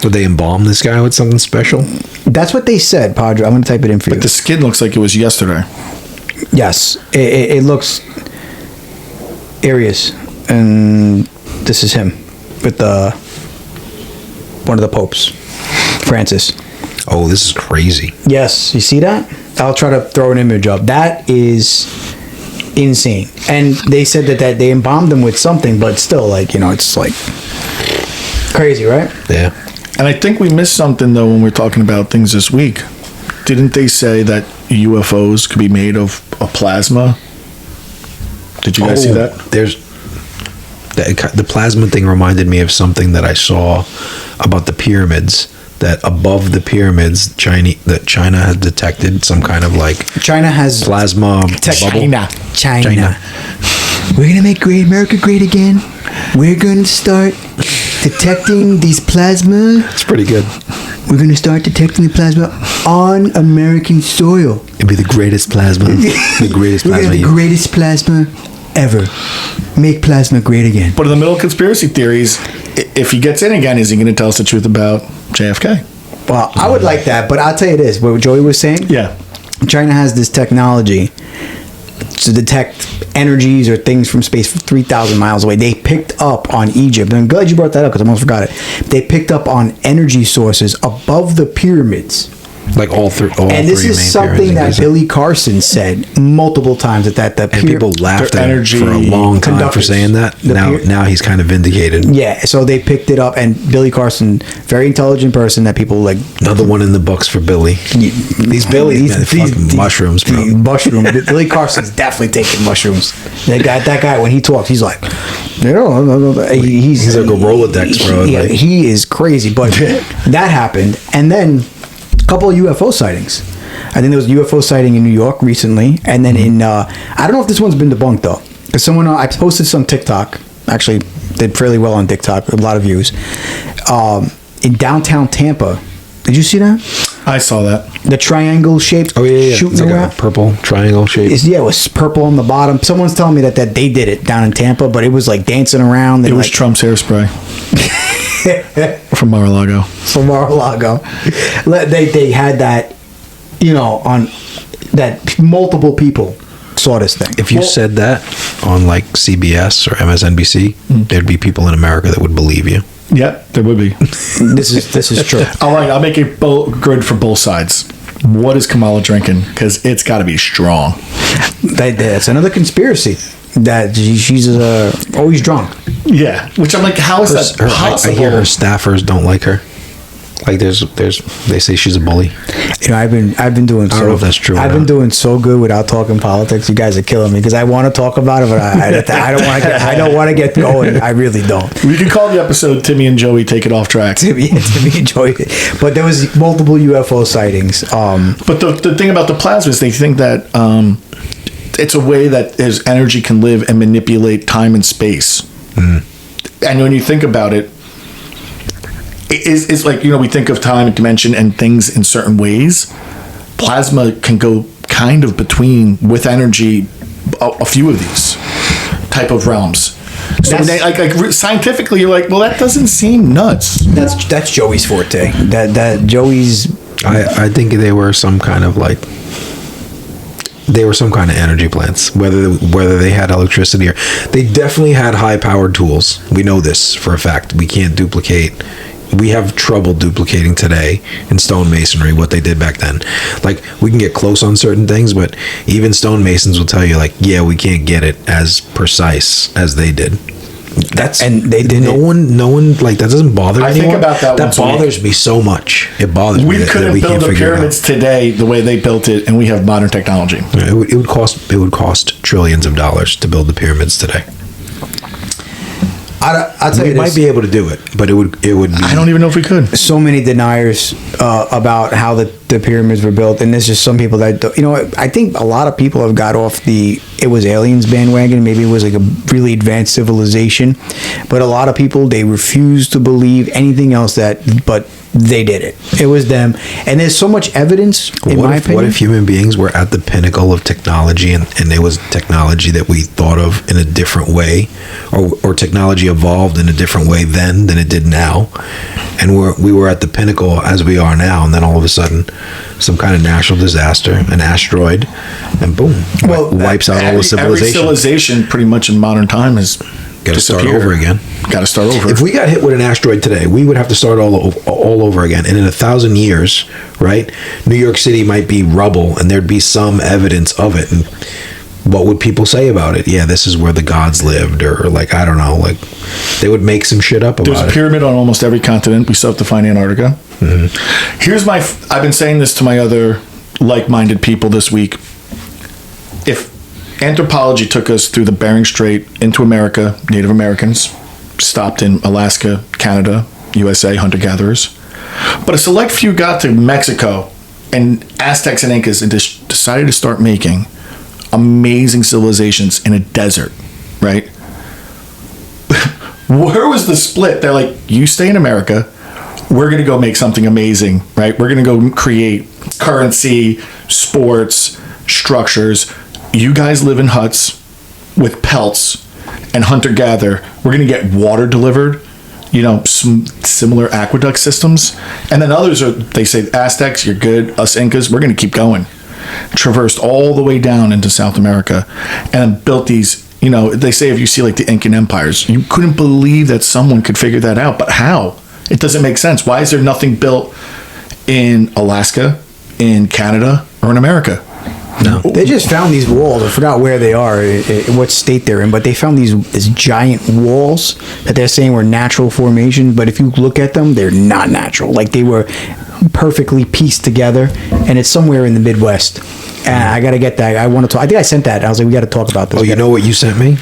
Would they embalm this guy with something special? That's what they said, Padre. I'm going to type it in for you. But the skin looks like it was yesterday. Yes, it looks. Arius, and this is him with one of the popes, Francis. Oh, this is crazy. Yes, you see that? I'll try to throw an image up. That is insane. And they said that they embalmed them with something, but still, it's like crazy, right? Yeah. And I think we missed something though when we're talking about things this week. Didn't they say that UFOs could be made of a plasma? Did you guys see that? The plasma thing reminded me of something that I saw about the pyramids. That above the pyramids, China has detected some kind of China has plasma bubble. China. We're gonna make America great again. We're gonna start detecting these plasma. It's pretty good. We're gonna start detecting the plasma on American soil. It'd be the greatest plasma. The greatest plasma. The greatest plasma ever. Make plasma great again. But in the middle of conspiracy theories, if he gets in again, is he going to tell us the truth about JFK? Well, I would like that, but I'll tell you this: what Joey was saying. Yeah, China has this technology to detect energies or things from space from 3,000 miles away. They picked up on Egypt. And I'm glad you brought that up because I almost forgot it. They picked up on energy sources above the pyramids Like all three. And this is something that Billy Carson said multiple times that the and people laughed at him for a long time for saying that. Now he's kind of vindicated. Yeah, so they picked it up, and Billy Carson, very intelligent person that people like. Another one in the books for Billy. These fucking mushrooms, bro. Billy Carson's definitely taking mushrooms. That guy when he talks, he's like, he's like a Rolodex, bro. Yeah, he is crazy. But that happened, and then a couple of UFO sightings. I think there was a UFO sighting in New York recently, and then in I don't know if this one's been debunked though, because I posted some TikTok. Actually, did fairly well on TikTok, a lot of views. In downtown Tampa, did you see that? I saw that. The triangle shaped shooting it's like around. a purple triangle shape. It was purple on the bottom. Someone's telling me that they did it down in Tampa, but it was like dancing around. It was Trump's hairspray. From Mar-a-Lago. From Mar-a-Lago. They had that, on that multiple people saw this thing. If you said that on like CBS or MSNBC, there'd be people in America that would believe you. Yeah, there would be. This is true. All right, I'll make it good for both sides. What is Kamala drinking? Because it's got to be strong. That's another conspiracy. That she's always drunk. Yeah, which I'm like, how is that possible? I hear her staffers don't like her. Like they say she's a bully. I've been doing. I don't know if that's true. I've been doing so good without talking politics. You guys are killing me because I want to talk about it, but I don't want to get going. I really don't. We can call the episode "Timmy and Joey Take It Off Track." Timmy and Joey. But there was multiple UFO sightings. But the thing about the plasmas, they think that it's a way that his energy can live and manipulate time and space. And when you think about it, it's like, we think of time and dimension and things in certain ways. Plasma can go kind of between with energy a few of these type of realms. So like scientifically, you're like, well, that doesn't seem nuts. That's Joey's forte. That Joey's. I think they were some kind of energy plants, whether they had electricity or they definitely had high powered tools. We know this for a fact. We can't duplicate. We have trouble duplicating today in stonemasonry what they did back then. Like, we can get close on certain things, but even stonemasons will tell you, like, yeah, we can't get it as precise as they did. And they did. No one like that doesn't bother anyone. I think about that. That bothers me so much. It bothers me. We couldn't build the pyramids today the way they built it, and we have modern technology. It would cost trillions of dollars to build the pyramids today. I'll tell you, we might be able to do it, but it would be. I don't even know if we could. So many deniers about how the pyramids were built, and there's just some people that I think a lot of people have got off the it was aliens bandwagon. Maybe it was like a really advanced civilization, but a lot of people, they refuse to believe anything else but they did it. It was them, and there's so much evidence. My opinion. What if human beings were at the pinnacle of technology, and there was technology that we thought of in a different way, or technology evolved in a different way then than it did now, and we were at the pinnacle as we are now, and then all of a sudden, some kind of natural disaster, an asteroid, and boom, wipes out all the civilization. Every civilization, pretty much in modern time, has got to start over again. Got to start over. If we got hit with an asteroid today, we would have to start all over again. And in 1,000 years, right, New York City might be rubble, and there'd be some evidence of it. And what would people say about it? Yeah, this is where the gods lived, or like, I don't know, like they would make some shit up about it. There's a pyramid on almost every continent. We still have to find Antarctica. Mm-hmm. Here's I've been saying this to my other like-minded people this week. If anthropology took us through the Bering Strait into America, Native Americans stopped in Alaska, Canada, USA, hunter-gatherers, but a select few got to Mexico, and Aztecs and Incas, and decided to start making amazing civilizations in a desert, right? Where was the split? They're like, you stay in America, we're going to go make something amazing, right? We're going to go create currency, sports, structures. You guys live in huts with pelts and hunter-gather. We're going to get water delivered, some similar aqueduct systems. And then others they say, Aztecs, you're good. Us Incas, we're going to keep going. Traversed all the way down into South America and built these, they say if you see like the Incan empires, you couldn't believe that someone could figure that out. But how? It doesn't make sense. Why is there nothing built in Alaska, in Canada or in America. No. They just found these walls. I forgot where they are, what state they're in, but they found these giant walls that they're saying were natural formation. But if you look at them, they're not natural. Like they were perfectly pieced together, and it's somewhere in the Midwest. And I got to get that. I want to talk. I think I sent that. I was like, we got to talk about this. Oh, you know what you sent me?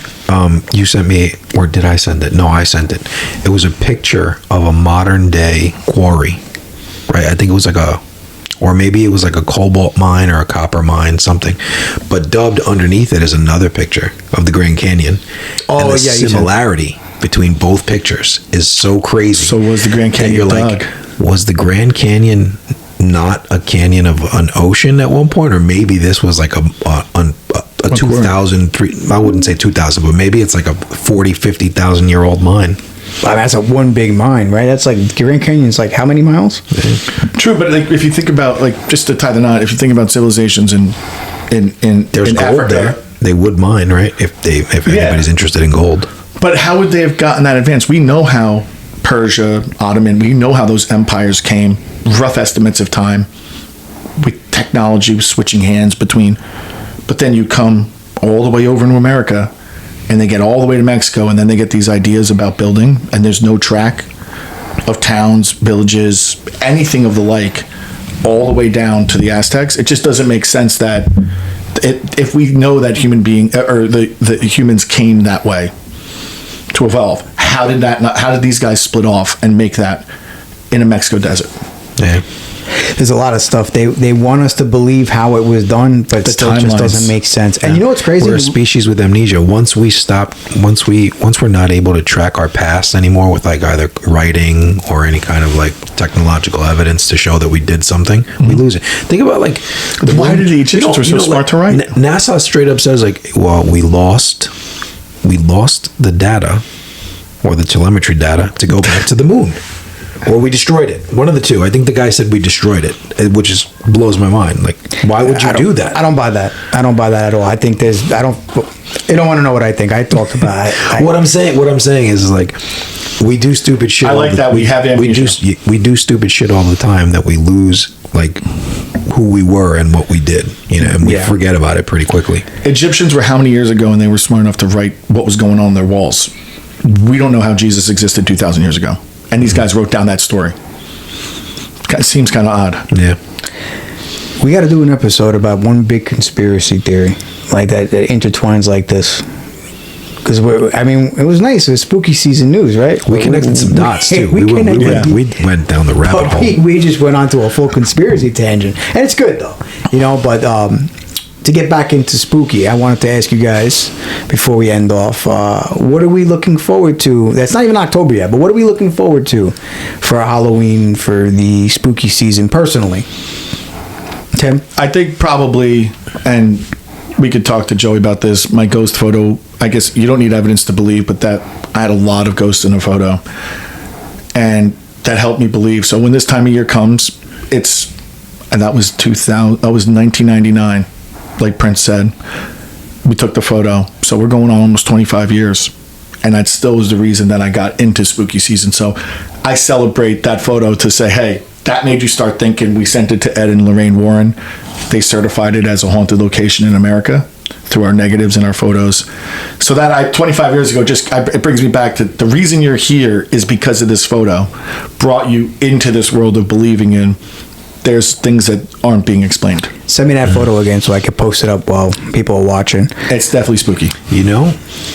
You sent me, or did I send it? No, I sent it. It was a picture of a modern day quarry, right? I think it was or maybe it was like a cobalt mine or a copper mine, something. But dubbed underneath it is another picture of the Grand Canyon. Oh, and the yeah, similarity between both pictures is so crazy. So was the Grand Canyon you're dug? like, was the Grand Canyon not a canyon of an ocean at one point? Or maybe this was like a 2,000, I wouldn't say 2,000, but maybe it's like a 40, 50,000 year old mine. Wow, that's a one big mine, right? That's like Grand Canyon's like how many miles? True, but like if you think about, like, just to tie the knot, if you think about civilizations in There's in gold Africa, there. They would mine, right? If anybody's interested in gold. But how would they have gotten that advanced? We know how Persia, Ottoman, we know how those empires came. Rough estimates of time with technology switching hands between. But then you come all the way over into America, and they get all the way to Mexico, and then they get these ideas about building, and there's no track of towns, villages, anything of the like, all the way down to the Aztecs. It just doesn't make sense that if we know that the humans came that way to evolve, how did these guys split off and make that in a Mexico desert? Yeah. There's a lot of stuff they want us to believe how it was done, but The still just timelines. doesn't make sense. And you know what's crazy? We're a species with amnesia. Once we're not able to track our past anymore with like either writing or any kind of like technological evidence to show that we did something, we lose it. Think about like Why did the Egyptians were so smart to write? NASA straight up says like, well, we lost the data or the telemetry data to go back to the moon. Or we destroyed it. One of the two. I think the guy said we destroyed it, which blows my mind. Like, why would you do that? I don't buy that. I don't buy that at all. I think you don't want to know what I think. I talked about it. What I'm saying is like, we do stupid shit. I like that. We have amnesia. We do stupid shit all the time that we lose like who we were and what we did, and we forget about it pretty quickly. Egyptians were how many years ago, and they were smart enough to write what was going on their walls? We don't know how Jesus existed 2,000 years ago. And these guys wrote down that story. It seems kind of odd. Yeah. We got to do an episode about one big conspiracy theory like that intertwines like this. Because it was nice. It was spooky season news, right? We connected some dots too. We went down the rabbit hole. We just went on to a full conspiracy tangent, and it's good though, But to get back into spooky, I wanted to ask you guys before we end off, what are we looking forward to? That's not even October yet, but what are we looking forward to for Halloween, for the spooky season personally? Tim? I think probably, and we could talk to Joey about this, my ghost photo, I guess you don't need evidence to believe, but that I had a lot of ghosts in a photo. And that helped me believe. So when this time of year comes, that was 1999. Like Prince said, we took the photo. So we're going on almost 25 years. And that still was the reason that I got into spooky season. So I celebrate that photo to say, hey, that made you start thinking. We sent it to Ed and Lorraine Warren. They certified it as a haunted location in America through our negatives and our photos. So that 25 years ago, it brings me back to the reason you're here is because of this photo. Brought you into this world of believing in there's things that aren't being explained. Send me that photo again so I can post it up while people are watching. It's definitely spooky.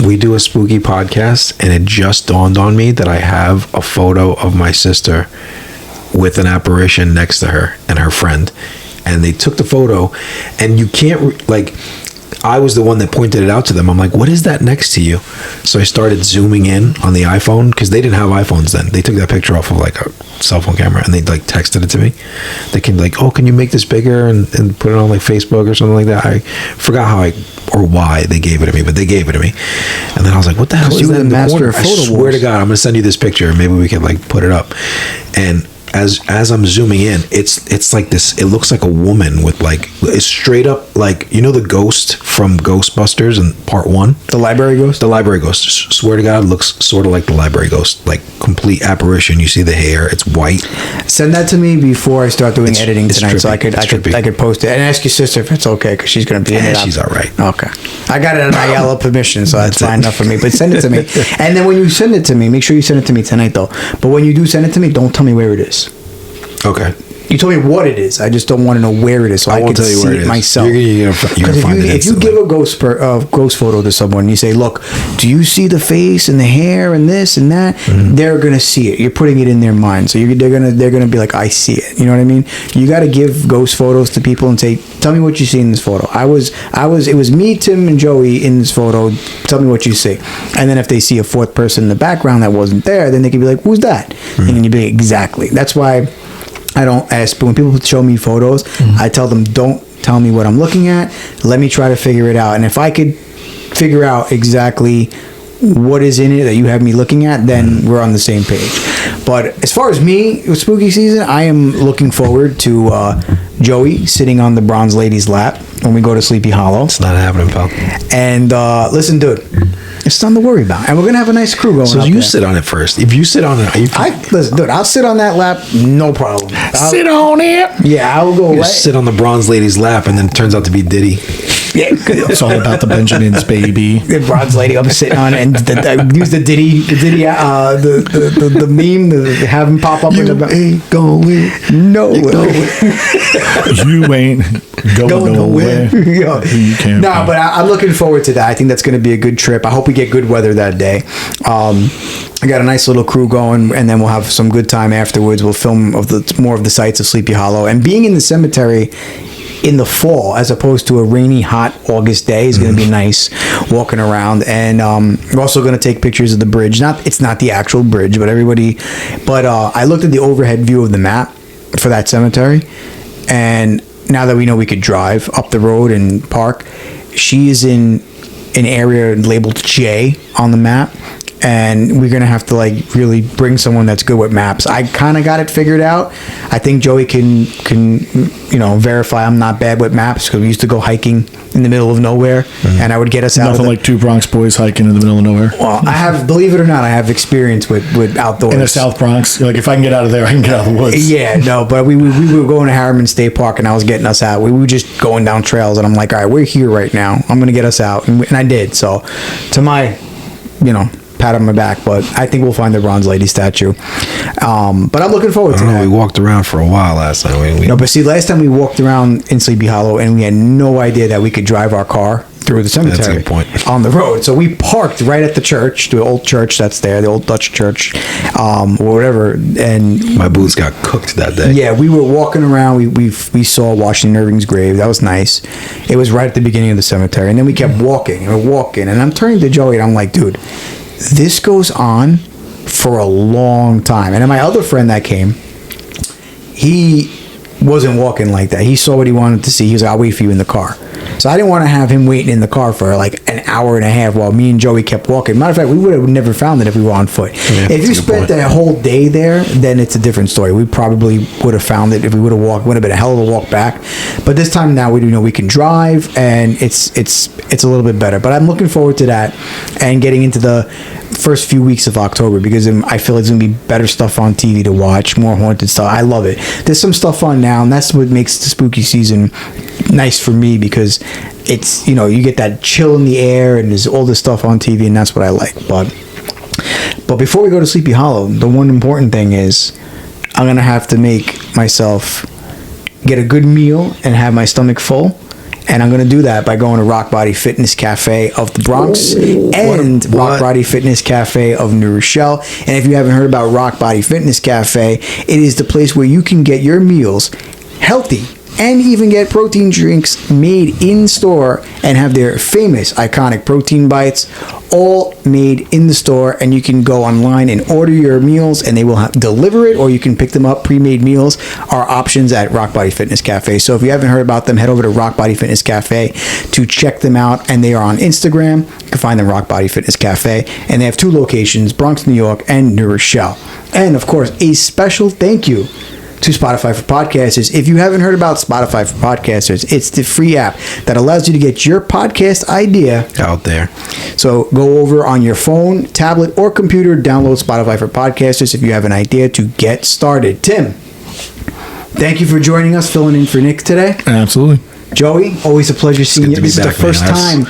We do a spooky podcast, and it just dawned on me that I have a photo of my sister with an apparition next to her and her friend. And they took the photo, and you can't, I was the one that pointed it out to them. I'm like, what is that next to you? So I started zooming in on the iPhone, because they didn't have iPhones then. They took that picture off of like a cell phone camera, and they like texted it to me. They can can you make this bigger and put it on like Facebook or something like that? I forgot how or why they gave it to me, but they gave it to me. And then I was like, what the hell is that in the corner? I swear to God, I'm going to send you this picture. Maybe we can like put it up. And as I'm zooming in, it's like this. It looks like a woman with like, it's straight up like, you know, the ghost from Ghostbusters in part 1. The library ghost. The library ghost. Swear to God, looks sort of like the library ghost. Like complete apparition. You see the hair. It's white. Send that to me before I start doing editing tonight, trippy. so I could post it and ask your sister if it's okay, because she's gonna be in it. She's all right. Okay, I got it on Ayala permission, so that's fine enough for me. But send it to me, and then when you send it to me, make sure you send it to me tonight, though. But when you do send it to me, don't tell me where it is. Okay. You told me what it is. I just don't want to know where it is, so I can see it myself. You're gonna find it. If you give a ghost photo to someone, and you say, "Look, do you see the face and the hair and this and that?" They're gonna see it. You're putting it in their mind, so they're gonna be like, "I see it." You know what I mean? You got to give ghost photos to people and say, "Tell me what you see in this photo." It was me, Tim, and Joey in this photo. Tell me what you see. And then if they see a fourth person in the background that wasn't there, then they can be like, "Who's that?" And then you'd be like, exactly. That's why I don't ask, but when people show me photos, I tell them, don't tell me what I'm looking at. Let me try to figure it out. And if I could figure out exactly what is in it that you have me looking at, then we're on the same page. But as far as me with spooky season, I am looking forward to Joey sitting on the Bronze Lady's lap when we go to Sleepy Hollow. It's not happening, pal. And listen, dude, it's nothing to worry about. And we're going to have a nice crew going So up you there. sit on it first. If you sit on it, Listen, dude, I'll sit on that lap, no problem. Sit on it. Yeah, I'll go you right. sit on the Bronze Lady's lap, and then it turns out to be Diddy. Yeah, It's all about the Benjamins, baby. the Bronze Lady, I'm sitting on it, and use the Diddy, the meme, have him pop up in the ain't going nowhere. You ain't going nowhere. Yo. You can't. No, but I'm looking forward to that. I think that's going to be a good trip. I hope we get good weather that day. I got a nice little crew going, and then we'll have some good time afterwards. We'll film more of the sights of Sleepy Hollow, and being in the cemetery in the fall as opposed to a rainy, hot August day is going to be nice walking around. And we're also going to take pictures of the bridge. It's not the actual bridge, but I looked at the overhead view of the map for that cemetery, and now that we know we could drive up the road and park, she is in an area labeled J on the map. And we're gonna have to like really bring someone that's good with maps. I kind of got it figured out. I think Joey can verify I'm not bad with maps, because we used to go hiking in the middle of nowhere, and I would get us out. Nothing like two Bronx boys hiking in the middle of nowhere. Well, I have, believe it or not, I have experience with outdoors In the South Bronx, you're like, if I can get out of there, I can get out of the woods. Yeah, no, but we were going to Harriman State Park, and I was getting us out. We were just going down trails, and I'm like, all right, we're here right now. I'm gonna get us out, and I did. So, to my, pat on my back, but I think we'll find the Bronze Lady statue. But I'm looking forward to that. We walked around for a while last time. No, but see, last time we walked around in Sleepy Hollow, and we had no idea that we could drive our car through the cemetery. That's a good point. On the road. So we parked right at the church, the old church that's there, the old Dutch church, or whatever. And my boots got cooked that day. yeah, we were walking around. We saw Washington Irving's grave. That was nice. It was right at the beginning of the cemetery, and then we kept walking and walking. And I'm turning to Joey, and I'm like, dude, this goes on for a long time. And then my other friend that came, he wasn't walking like that. He saw what he wanted to see. He was like, I'll wait for you in the car. So I didn't want to have him waiting in the car for like an hour and a half while me and Joey kept walking. Matter of fact, we would have never found it if we were on foot. Yeah, if you spent that whole day there, then it's a different story. We probably would have found it if we would have walked. Would have been a hell of a walk back. But this time now we do know we can drive, and it's a little bit better. But I'm looking forward to that and getting into the first few weeks of October, because I feel it's gonna be better stuff on TV to watch, more haunted stuff. I love it. There's some stuff on now, and that's what makes the spooky season nice for me, because it's, you get that chill in the air, and there's all this stuff on TV, and that's what I like. But before we go to Sleepy Hollow, the one important thing is I'm gonna have to make myself get a good meal and have my stomach full. And I'm going to do that by going to Rock Body Fitness Cafe of the Bronx and Rock Body Fitness Cafe of New Rochelle. And if you haven't heard about Rock Body Fitness Cafe, it is the place where you can get your meals healthy and even get protein drinks made in store and have their famous iconic protein bites all made in the store. And you can go online and order your meals and they will deliver it, or you can pick them up. Pre-made meals are options at Rock Body Fitness Cafe. So if you haven't heard about them, head over to Rock Body Fitness Cafe to check them out. And they are on Instagram. You can find them Rock Body Fitness Cafe, and they have 2 locations, Bronx, New York, and New Rochelle. And of course, a special thank you to Spotify for Podcasters. If you haven't heard about Spotify for Podcasters, it's the free app that allows you to get your podcast idea out there. So go over on your phone, tablet, or computer, download Spotify for Podcasters if you have an idea to get started. Tim, thank you for joining us, filling in for Nick today. Absolutely. Joey, always a pleasure seeing you. This is the first time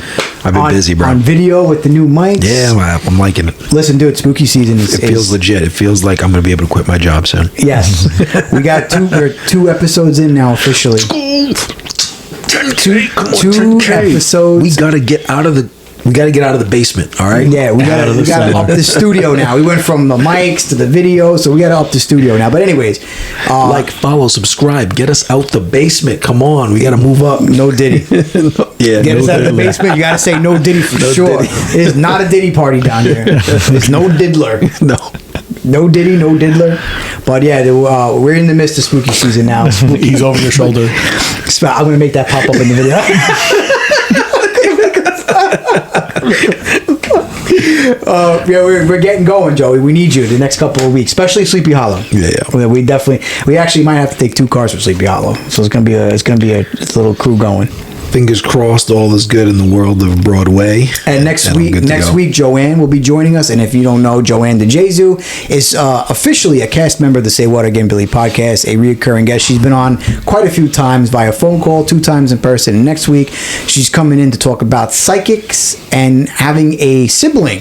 I've been busy, bro. On video with the new mics. Yeah, I'm liking it. Listen, dude, spooky season It feels legit. It feels like I'm going to be able to quit my job soon. Yes. We're 2 episodes in now officially. Two episodes. We got to get out of the basement, all right? Yeah, we got to up the studio now. We went from the mics to the video, so we got to up the studio now. But anyways, follow, subscribe, get us out the basement. Come on, we got to move up. No Diddy. Yeah, get us out of the basement. You got to say no Diddy for sure. Diddy. It is not a Diddy party down here. There's no diddler. No Diddy, no diddler. But yeah, we're in the midst of spooky season now. He's over your shoulder. I'm going to make that pop up in the video. Yeah, we're getting going, Joey. We need you the next couple of weeks, especially Sleepy Hollow. Yeah. We actually might have to take 2 cars for Sleepy Hollow, so it's gonna be a little crew going. Fingers crossed, all is good in the world of Broadway. And next week, Joanne will be joining us. And if you don't know, Joanne DeJesu is officially a cast member of the Say What Again Billy podcast, a reoccurring guest. She's been on quite a few times via phone call, 2 times in person. And next week, she's coming in to talk about psychics and having a sibling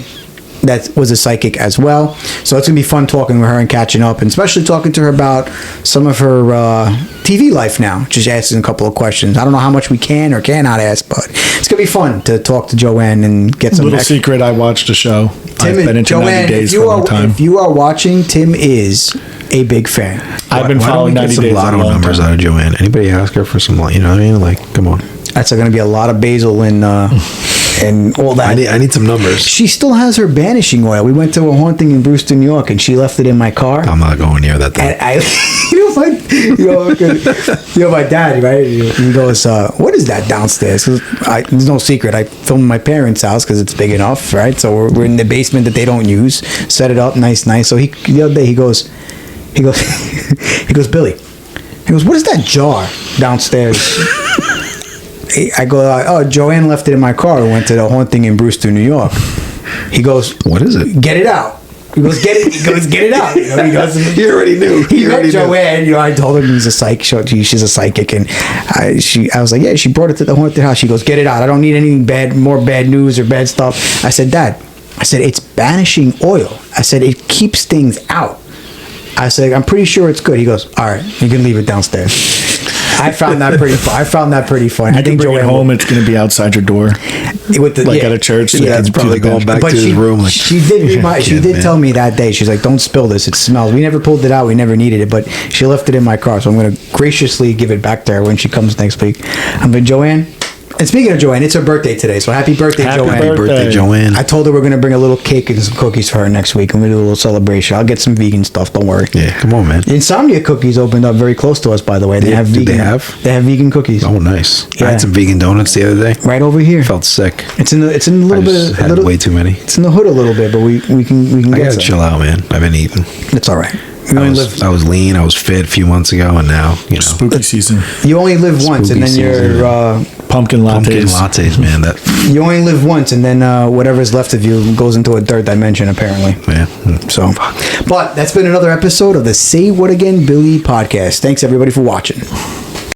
that was a psychic as well. So it's gonna be fun talking with her and catching up, and especially talking to her about some of her TV life now. Just asking a couple of questions. I don't know how much we can or cannot ask, but it's gonna be fun to talk to Joanne and get some little secret. I watched a show. Tim, I've been into Joanne, 90 Days for a long time. If you are watching, Tim is a big fan. I've been following 90 some Days lotto numbers out of Joanne. Anybody ask her for some, you know what I mean? Like, come on. That's going to be a lot of basil and all that. I need some numbers. She still has her banishing oil. We went to a haunting in Brewster, New York, and she left it in my car. I'm not going near that thing. My dad, right? He goes, "What is that downstairs?" There's no secret. I filmed my parents' house because it's big enough, right? So we're in the basement that they don't use. Set it up, nice. So the other day he goes, Billy. He goes, "What is that jar downstairs?" I go, "Oh, Joanne left it in my car. We went to the haunting in Brewster, New York." He goes, "What is it?" "Get it out." He goes, "Get it." He goes, "Get it out." You know, he goes, he already knew. He met Joanne. You know, I told him he's a psychic. She's a psychic, and I was like, "Yeah." She brought it to the haunted house. She goes, "Get it out. I don't need anything more bad news or bad stuff." I said, "Dad," I said, "it's banishing oil." I said, "It keeps things out." I said, "I'm pretty sure it's good." He goes, "All right, you can leave it downstairs." I found that pretty fun. I think bring it home. It's going to be outside your door, at a church. So it's probably going back to his room. Like, she did tell me that day. She's like, "Don't spill this. It smells." We never pulled it out. We never needed it, but she left it in my car. So I'm going to graciously give it back to her when she comes next week. But Joanne. And speaking of Joanne, it's her birthday today, so happy birthday, Joanne. Happy birthday, Joanne. I told her we're going to bring a little cake and some cookies for her next week. I'm going to do a little celebration. I'll get some vegan stuff, don't worry. Yeah, come on, man. Insomnia Cookies opened up very close to us, by the way. They have vegan. They have vegan cookies. Oh, nice. Yeah. I had some vegan donuts the other day. Right over here. Felt sick. It's in a little bit. I had way too many. It's in the hood a little bit, but we can get I gotta some. chill out, man. I've been eating. It's all right. I was lean. I was fit a few months ago, and now spooky season. You only live once, and then you're pumpkin lattes, man. That you only live once, and then whatever's left of you goes into a third dimension, apparently. Yeah. So, but that's been another episode of the Say What Again Billy podcast. Thanks everybody for watching.